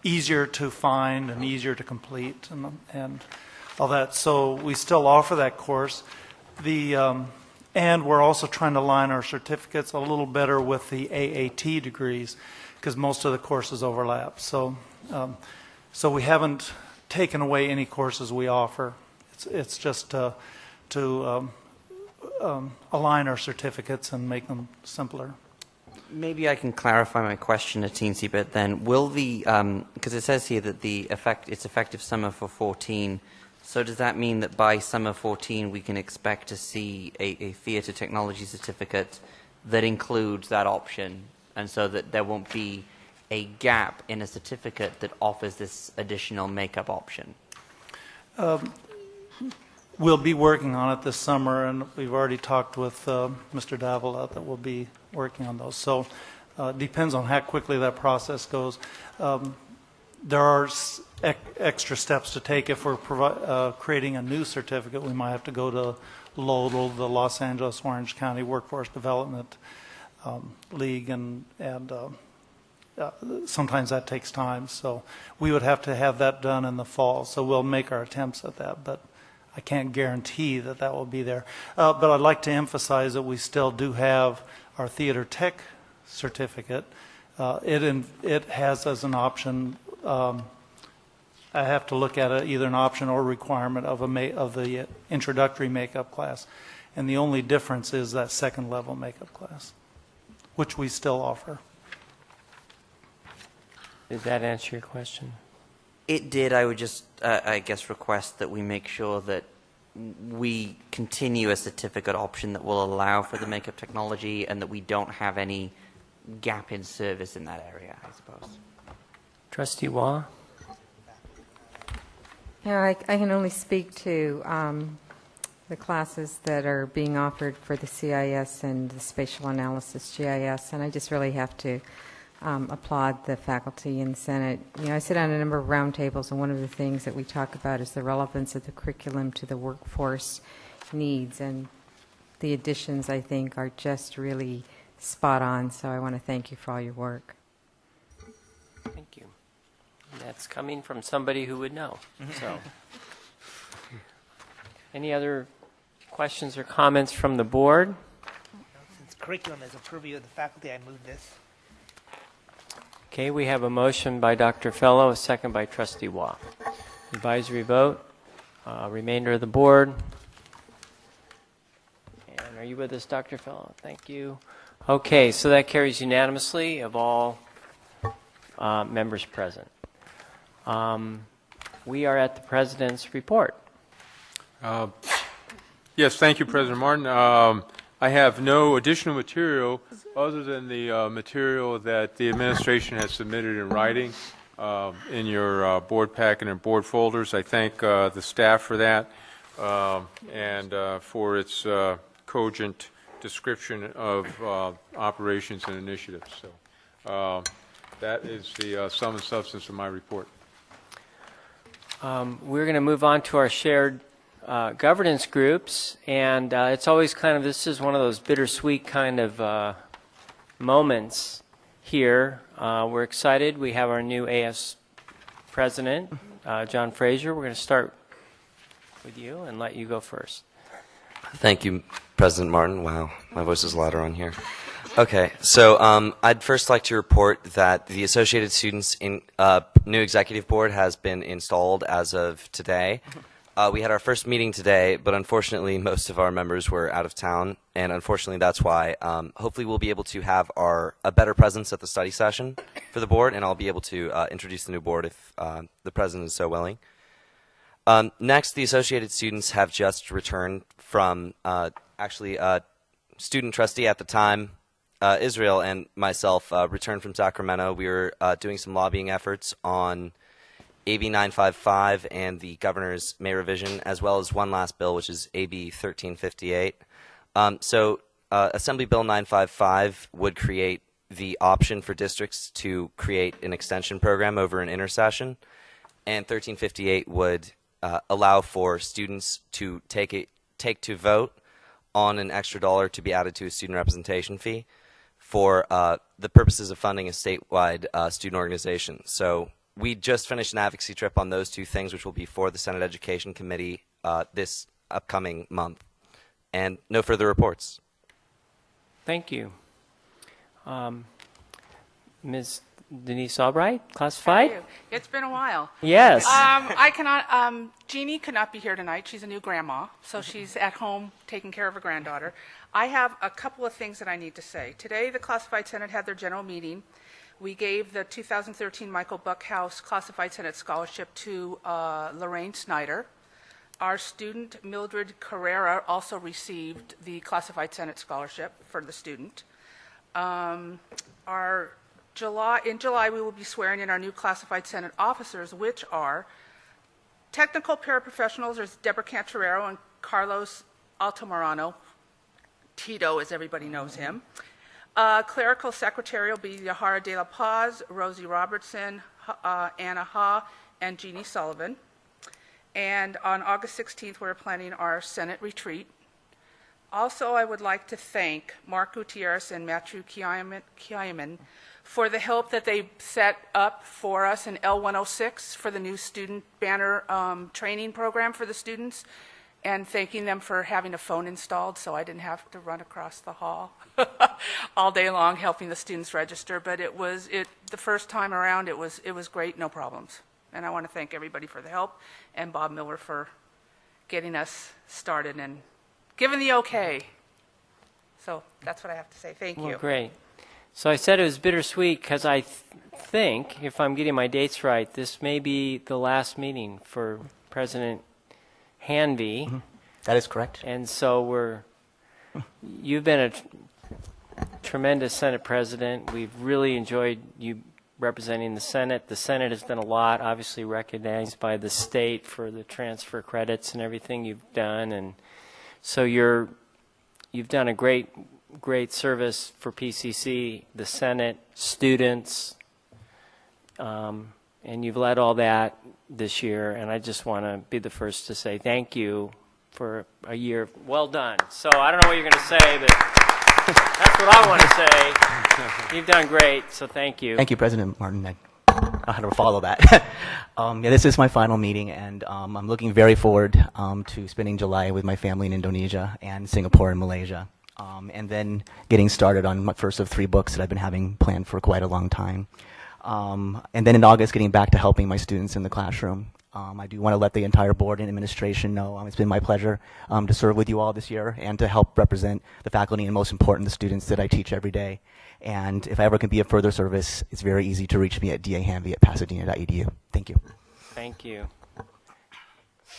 S19: easier to find and easier to complete and all that. So we still offer that course. And we're also trying to line our certificates a little better with the AAT degrees because most of the courses overlap. So we haven't taken away any courses we offer. It's just to align our certificates and make them simpler.
S16: Maybe I can clarify my question a teensy bit then. Will the, because it says here that it's effective summer for 14, so does that mean that by summer 14 we can expect to see a theatre technology certificate that includes that option, and so that there won't be a gap in a certificate that offers this additional makeup option?
S19: We'll be working on it this summer, and we've already talked with Mr. Davila that we'll be working on those. So it depends on how quickly that process goes. There are extra steps to take. If we're creating a new certificate, we might have to go to LODL, the Los Angeles Orange County Workforce Development League, and sometimes that takes time. So we would have to have that done in the fall. So we'll make our attempts at that, but I can't guarantee that that will be there. But I'd like to emphasize that we still do have our theater tech certificate. It has as an option, I have to look at it, either an option or requirement of the introductory makeup class. And the only difference is that second level makeup class, which we still offer.
S1: Did that answer your question?
S16: It did. I would just, I guess, request that we make sure that we continue a certificate option that will allow for the makeup technology and that we don't have any gap in service in that area, I suppose.
S1: Trustee Wah?
S20: Yeah, I can only speak to the classes that are being offered for the CIS and the spatial analysis GIS, and I just really have to applaud the faculty in the Senate. You know, I sit on a number of roundtables, and one of the things that we talk about is the relevance of the curriculum to the workforce needs, and the additions, I think, are just really spot on, so I want to thank you for all your work.
S1: Thank you. And that's coming from somebody who would know. So, any other questions or comments from the board?
S12: Since curriculum is a purview of the faculty, I move this.
S1: Okay, we have a motion by Dr. Fellow, a second by Trustee Wah. Advisory vote. Remainder of the board. And are you with us, Dr. Fellow? Thank you. Okay, so that carries unanimously of all members present. We are at the President's report.
S5: Yes, thank you, President Martin. I have no additional material other than the material that the administration has submitted in writing in your board packet and board folders. I thank the staff for that and for its cogent description of operations and initiatives. So that is the sum and substance of my report.
S1: We're going to move on to our shared governance groups, and it's always kind of, this is one of those bittersweet kind of moments here. We're excited. We have our new AS president, John Fraser. We're going to start with you and let you go first.
S21: Thank you, President Martin. Wow, my voice is louder on here. Okay, so I'd first like to report that the Associated Students new executive board has been installed as of today. We had our first meeting today, but unfortunately most of our members were out of town, and unfortunately that's why. Hopefully we'll be able to have a better presence at the study session for the board, and I'll be able to introduce the new board if the president is so willing. Next, the Associated Students have just returned from, student trustee at the time, Israel, and myself returned from Sacramento. We were doing some lobbying efforts on AB 955 and the governor's May revision, as well as one last bill, which is AB 1358. Assembly Bill 955 would create the option for districts to create an extension program over an intersession, and 1358 would allow for students to take to vote on an extra dollar to be added to a student representation fee for the purposes of funding a statewide student organization. So we just finished an advocacy trip on those two things, which will be for the Senate Education Committee this upcoming month. And no further reports.
S1: Thank you. Ms. Denise Albright, classified?
S7: Thank you. It's been a while.
S1: Yes.
S7: I cannot, Jeannie could not be here tonight. She's a new grandma, so she's at home taking care of her granddaughter. I have a couple of things that I need to say. Today, the Classified Senate had their general meeting. We gave the 2013 Michael Buckhouse Classified Senate Scholarship to Lorraine Snyder. Our student, Mildred Carrera, also received the Classified Senate Scholarship for the student. In July, we will be swearing in our new Classified Senate officers, which are technical paraprofessionals. There's Deborah Cantorero and Carlos Altamirano, Tito, as everybody knows him. Clerical secretary will be Yahara De La Paz, Rosie Robertson, Anna Ha, and Jeannie Sullivan. And on August 16th, we're planning our Senate retreat. Also, I would like to thank Mark Gutierrez and Matthew Kiaman for the help that they set up for us in L106 for the new student banner training program for the students, and thanking them for having a phone installed so I didn't have to run across the hall all day long helping the students register. But the first time around, it was great, no problems. And I want to thank everybody for the help, and Bob Miller for getting us started and giving the okay. So that's what I have to say. Thank you.
S1: Well, great. So I said it was bittersweet because I think, if I'm getting my dates right, this may be the last meeting for President Hanvey.
S18: Mm-hmm. That is correct.
S1: And so you've been a tremendous Senate President. We've really enjoyed you representing the Senate. The Senate has done a lot, obviously recognized by the state for the transfer credits and everything you've done. And so you've done a great service for PCC, the Senate, students, and you've led all that this year. And I just want to be the first to say thank you for a year well done. So I don't know what you're going to say, but that's what I want to say. You've done great, so thank you.
S18: Thank you, President Martin. I'll have to follow that. This is my final meeting, and I'm looking very forward to spending July with my family in Indonesia and Singapore and Malaysia, and then getting started on my first of 3 books that I've been having planned for quite a long time. And then in August, getting back to helping my students in the classroom. I do want to let the entire board and administration know it's been my pleasure to serve with you all this year and to help represent the faculty and, most important, the students that I teach every day. And if I ever can be of further service, it's very easy to reach me at dahanvey@pasadena.edu. Thank you.
S1: Thank you.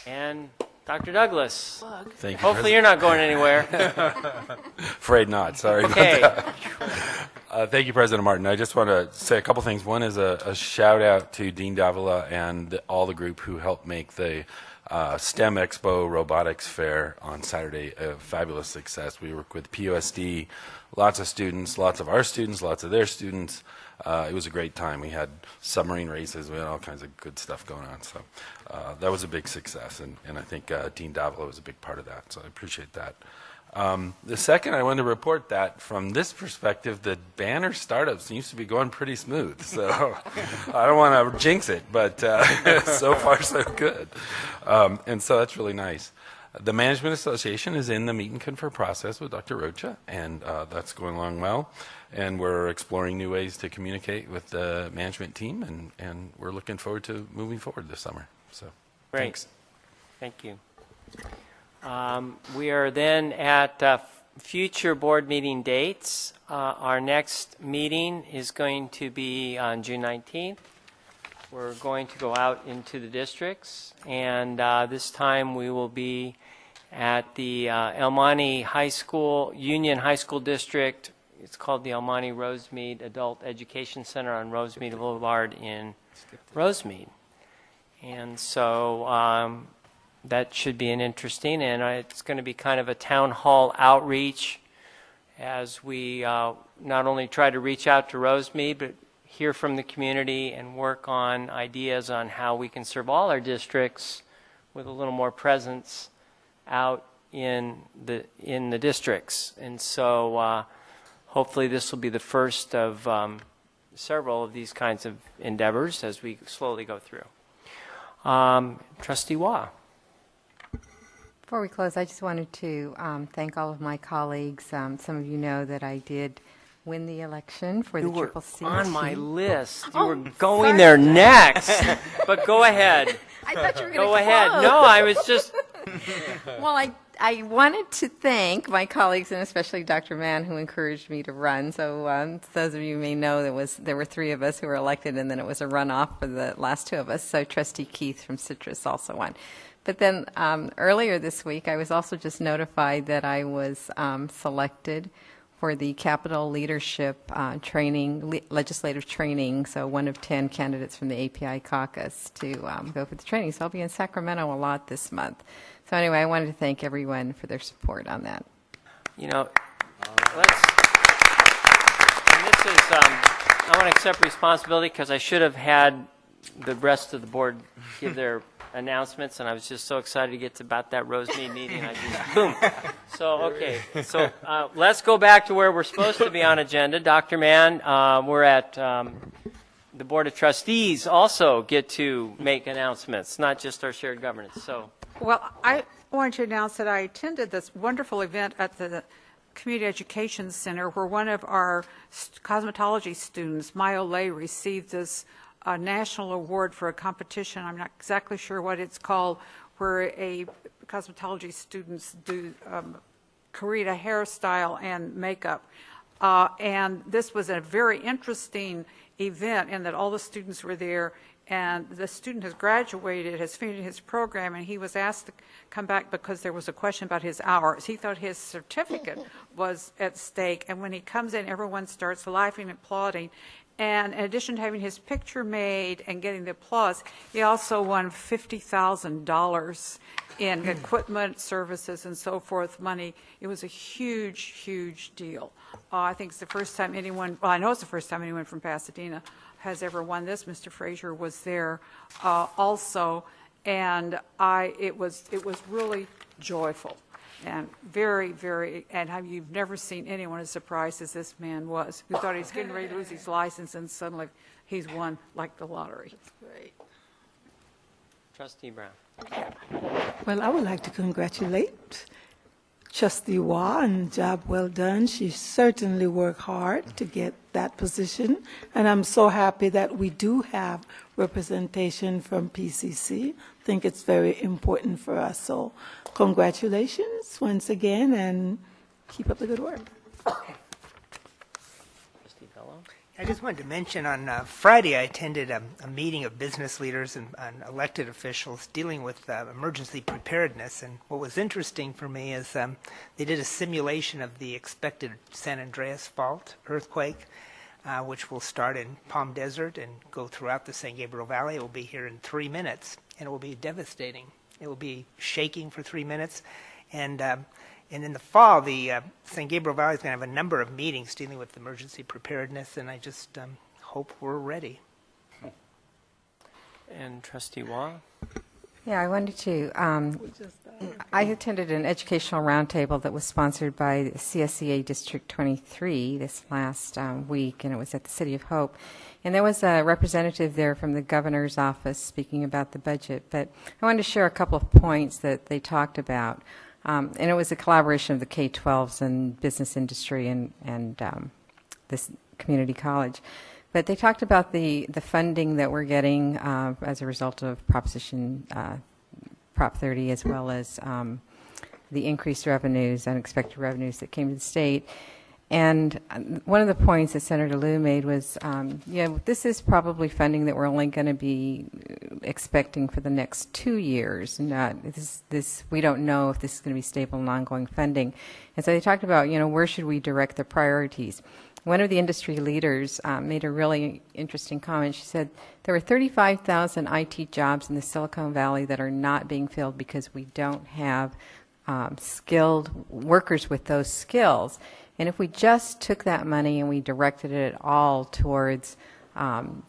S1: And Dr. Douglas.
S22: Thank you.
S1: Hopefully you're not going anywhere.
S22: Afraid not. Sorry
S1: Okay.
S22: about that. Thank you, President Martin. I just want to say a couple things. One is a shout out to Dean Davila and all the group who helped make the STEM Expo Robotics Fair on Saturday a fabulous success. We worked with POSD, lots of students, lots of our students, lots of their students. It was a great time. We had submarine races. We had all kinds of good stuff going on. So that was a big success, and I think Dean Davila was a big part of that. So I appreciate that. The second, I wanted to report that from this perspective, the banner startup seems to be going pretty smooth. So I don't want to jinx it, but so far so good. And so that's really nice. The Management Association is in the meet and confer process with Dr. Rocha, and that's going along well. And we're exploring new ways to communicate with the management team, and we're looking forward to moving forward this summer. So,
S1: Great.
S22: Thanks.
S1: Thank you. We are then at future board meeting dates. Our next meeting is going to be on June 19th. We're going to go out into the districts, and this time we will be at the El Monte High School, Union High School District. It's called the El Monte Rosemead Adult Education Center on Rosemead Boulevard in Rosemead. And so that should be an interesting, and it's going to be kind of a town hall outreach as we not only try to reach out to Rosemead, but hear from the community and work on ideas on how we can serve all our districts with a little more presence out in the districts. And so hopefully this will be the first of several of these kinds of endeavors as we slowly go through. Trustee Waugh.
S20: Before we close, I just wanted to thank all of my colleagues. Some of you know that I did win the election for the Triple C.
S1: On my list. You were going there next. But go ahead.
S20: I thought you were going to
S1: go ahead. No, I was just.
S20: Well, I wanted to thank my colleagues and especially Dr. Mann, who encouraged me to run. So those of you may know there were 3 of us who were elected, and then it was a runoff for the last 2 of us. So Trustee Keith from Citrus also won. But then earlier this week, I was also just notified that I was selected for the Capital Leadership Training, legislative training, so one of 10 candidates from the API caucus to go for the training. So I'll be in Sacramento a lot this month. So anyway, I wanted to thank everyone for their support on that.
S1: You know, let's, and this is, I want to accept responsibility because I should have had the rest of the board give their announcements, and I was just so excited to get to about that Rosemead meeting. I just, boom. So, okay. So let's go back to where we're supposed to be on agenda. Dr. Mann, we're at the Board of Trustees also get to make announcements, not just our shared governance. So.
S13: Well, I wanted to announce that I attended this wonderful event at the Community Education Center where one of our cosmetology students, Maya Lay, received this national award for a competition. I'm not exactly sure what it's called, where a cosmetology students do create a hairstyle and makeup. And this was a very interesting event in that all the students were there, and the student has graduated, has finished his program, and he was asked to come back because there was a question about his hours. He thought his certificate was at stake, and when he comes in, everyone starts laughing and applauding. And in addition to having his picture made and getting the applause, he also won $50,000 in equipment, services, and so forth, money. It was a huge, huge deal. I think it's the first time anyone, well, I know it's the first time anyone from Pasadena has ever won this. Mr. Frazier was there also, and it was really joyful. And very, very, and you've never seen anyone as surprised as this man was, who thought he was getting ready to lose his license, and suddenly he's won like the lottery. That's great.
S1: Trustee Brown.
S9: Well, I would like to congratulate Trustee Waugh on a job well done. She certainly worked hard to get that position, and I'm so happy that we do have representation from PCC. I think it's very important for us. So congratulations once again, and keep up the good work.
S12: I just wanted to mention on Friday I attended a meeting of business leaders and elected officials dealing with emergency preparedness. And what was interesting for me is they did a simulation of the expected San Andreas Fault earthquake, which will start in Palm Desert and go throughout the San Gabriel Valley. It will be here in 3 minutes, and it will be devastating. It will be shaking for 3 minutes. And in the fall, the San Gabriel Valley is going to have a number of meetings dealing with emergency preparedness, and I just hope we're ready.
S1: And Trustee Waugh?
S20: Yeah, I wanted to, I attended an educational roundtable that was sponsored by CSEA District 23 this last week, and it was at the City of Hope. And there was a representative there from the governor's office speaking about the budget, but I wanted to share a couple of points that they talked about. And it was a collaboration of the K-12s and business industry and this community college. But they talked about the funding that we're getting as a result of Proposition Prop 30, as well as the increased revenues, unexpected revenues that came to the state. And one of the points that Senator Liu made was, this is probably funding that we're only going to be expecting for the next 2 years. Not this. We don't know if this is going to be stable and ongoing funding. And so they talked about, where should we direct the priorities? One of the industry leaders made a really interesting comment. She said there were 35,000 IT jobs in the Silicon Valley that are not being filled because we don't have skilled workers with those skills. And if we just took that money and we directed it all towards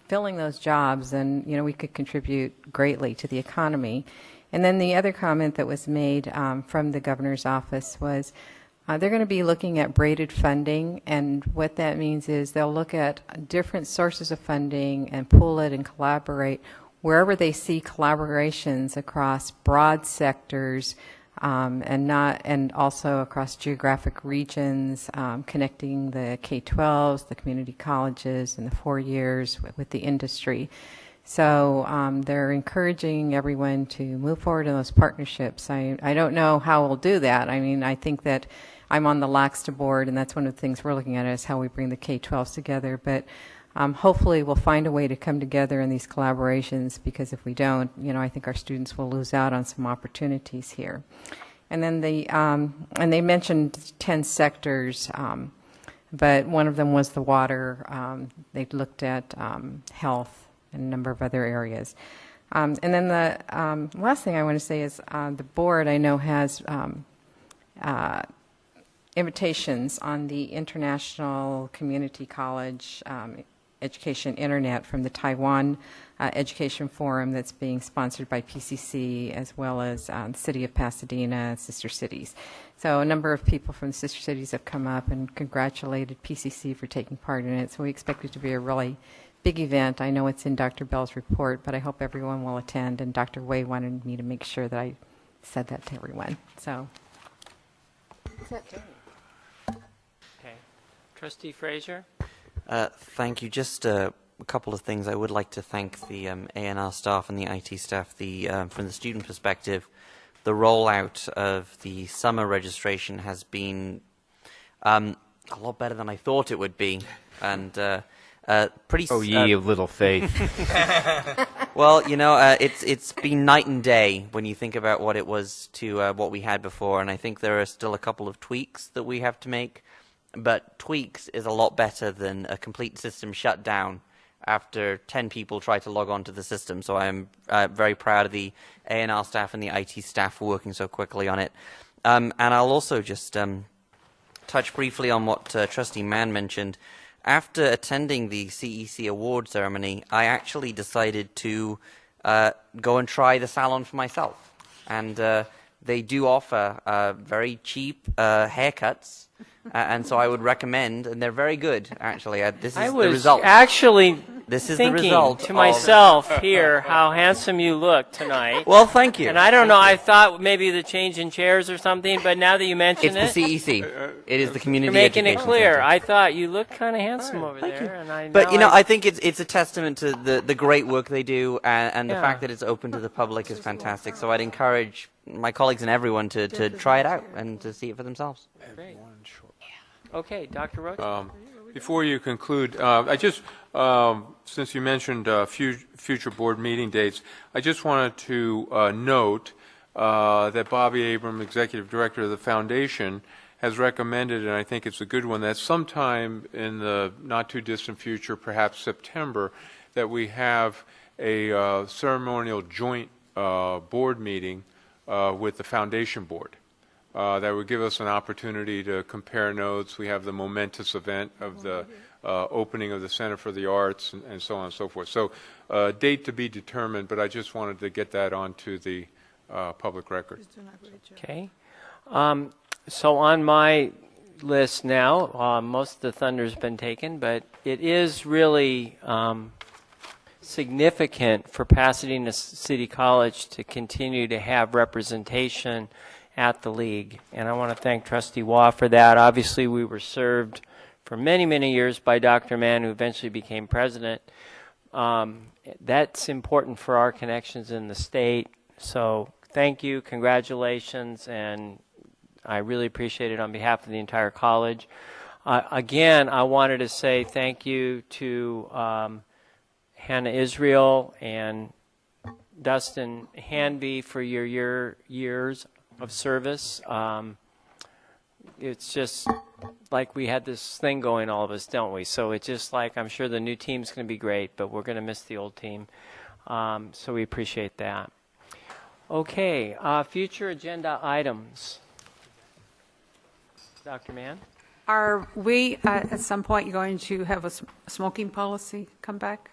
S20: filling those jobs, then we could contribute greatly to the economy. And then the other comment that was made from the governor's office was they're going to be looking at braided funding, and what that means is they'll look at different sources of funding and pool it and collaborate wherever they see collaborations across broad sectors. And also across geographic regions, connecting the K-12s, the community colleges, and the 4 years with the industry. So they're encouraging everyone to move forward in those partnerships. I don't know how we'll do that. I mean, I think that I'm on the LACSTA board, and that's one of the things we're looking at is how we bring the K-12s together. But hopefully we'll find a way to come together in these collaborations, because if we don't, I think our students will lose out on some opportunities here. And then and they mentioned 10 sectors, but one of them was the water. They looked at health and a number of other areas. And then the last thing I want to say is the board, I know, has invitations on the International Community College Education Internet from the Taiwan Education Forum that's being sponsored by PCC, as well as the City of Pasadena, Sister Cities. So a number of people from the Sister Cities have come up and congratulated PCC for taking part in it. So we expect it to be a really big event. I know it's in Dr. Bell's report, but I hope everyone will attend, and Dr. Wei wanted me to make sure that I said that to everyone. So that's it.
S1: Okay. Trustee Frazier?
S16: Thank you. Just a couple of things. I would like to thank the A&R staff and the IT staff. From the student perspective, the rollout of the summer registration has been a lot better than I thought it would be, and pretty.
S2: Oh, ye of little faith.
S16: Well, it's been night and day when you think about what it was to what we had before, and I think there are still a couple of tweaks that we have to make. But tweaks is a lot better than a complete system shut down after 10 people try to log on to the system. So I'm very proud of the A&R staff and the IT staff for working so quickly on it. And I'll also just touch briefly on what Trustee Mann mentioned. After attending the CEC award ceremony, I actually decided to go and try the salon for myself. And they do offer very cheap haircuts. And so I would recommend, and they're very good, actually. This is the result.
S1: I was actually
S16: this is
S1: thinking
S16: the result
S1: to myself here how handsome you look tonight.
S16: Well, thank you.
S1: And I don't know, I thought maybe the change in chairs or something, but now that you mention
S16: it's the CEC. It is the Community
S1: You're making
S16: Education
S1: it clear.
S16: Center.
S1: I thought you looked kind of handsome over there. And
S16: But, I think it's a testament to the great work they do, and the fact that it's open to the public is fantastic. So I'd encourage my colleagues and everyone to try it out and to see it for themselves.
S1: Great. Okay, Dr. Roach?
S5: Before you conclude, I just, since you mentioned future board meeting dates, I just wanted to note that Bobby Abram, Executive Director of the Foundation, has recommended, and I think it's a good one, that sometime in the not-too-distant future, perhaps September, that we have a ceremonial joint board meeting with the Foundation Board. That would give us an opportunity to compare notes. We have the momentous event of the opening of the Center for the Arts and so on and so forth. So date to be determined, but I just wanted to get that onto the public record.
S1: Okay. So on my list now, most of the thunder's been taken, but it is really significant for Pasadena City College to continue to have representation at the league, and I want to thank Trustee Waugh for that. Obviously, we were served for many, many years by Dr. Mann, who eventually became president. That's important for our connections in the state. So thank you, congratulations, and I really appreciate it on behalf of the entire college. Again, I wanted to say thank you to Hannah Israel and Dustin Hanby for your years of service. It's just like we had this thing going, all of us, don't we? So it's just like, I'm sure the new team's going to be great, but we're going to miss the old team. So we appreciate that. Okay, future agenda items. Dr. Mann?
S13: Are we at some point going to have a smoking policy come back?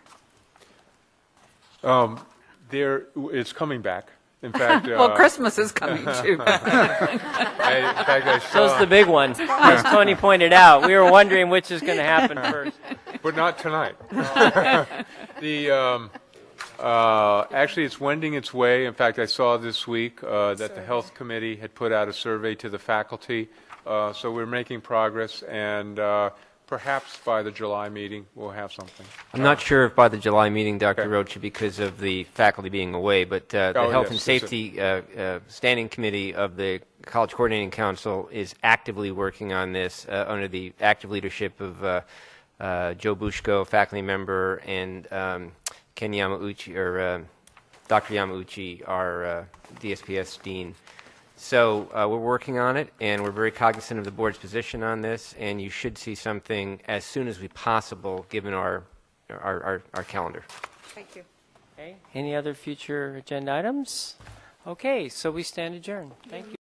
S5: It's coming back. In fact,
S13: well, Christmas is coming too.
S5: In fact, I saw.
S1: So's the big one, as Tony pointed out. We were wondering which is going to happen first.
S5: But not tonight. Actually, it's wending its way. In fact, I saw this week that the Health Committee had put out a survey to the faculty. So we're making progress, and perhaps by the July meeting, we'll have something.
S2: I'm not sure if by the July meeting, Dr. Rocha, because of the faculty being away, but the Health and Safety Standing Committee of the College Coordinating Council is actively working on this under the active leadership of Joe Bushko, faculty member, and Ken Yamauchi, or Dr. Yamauchi, our DSPS dean. So we're working on it, and we're very cognizant of the board's position on this, and you should see something as soon as we possible, given our calendar.
S13: Thank you.
S1: Okay. Any other future agenda items? Okay, so we stand adjourned. Thank you.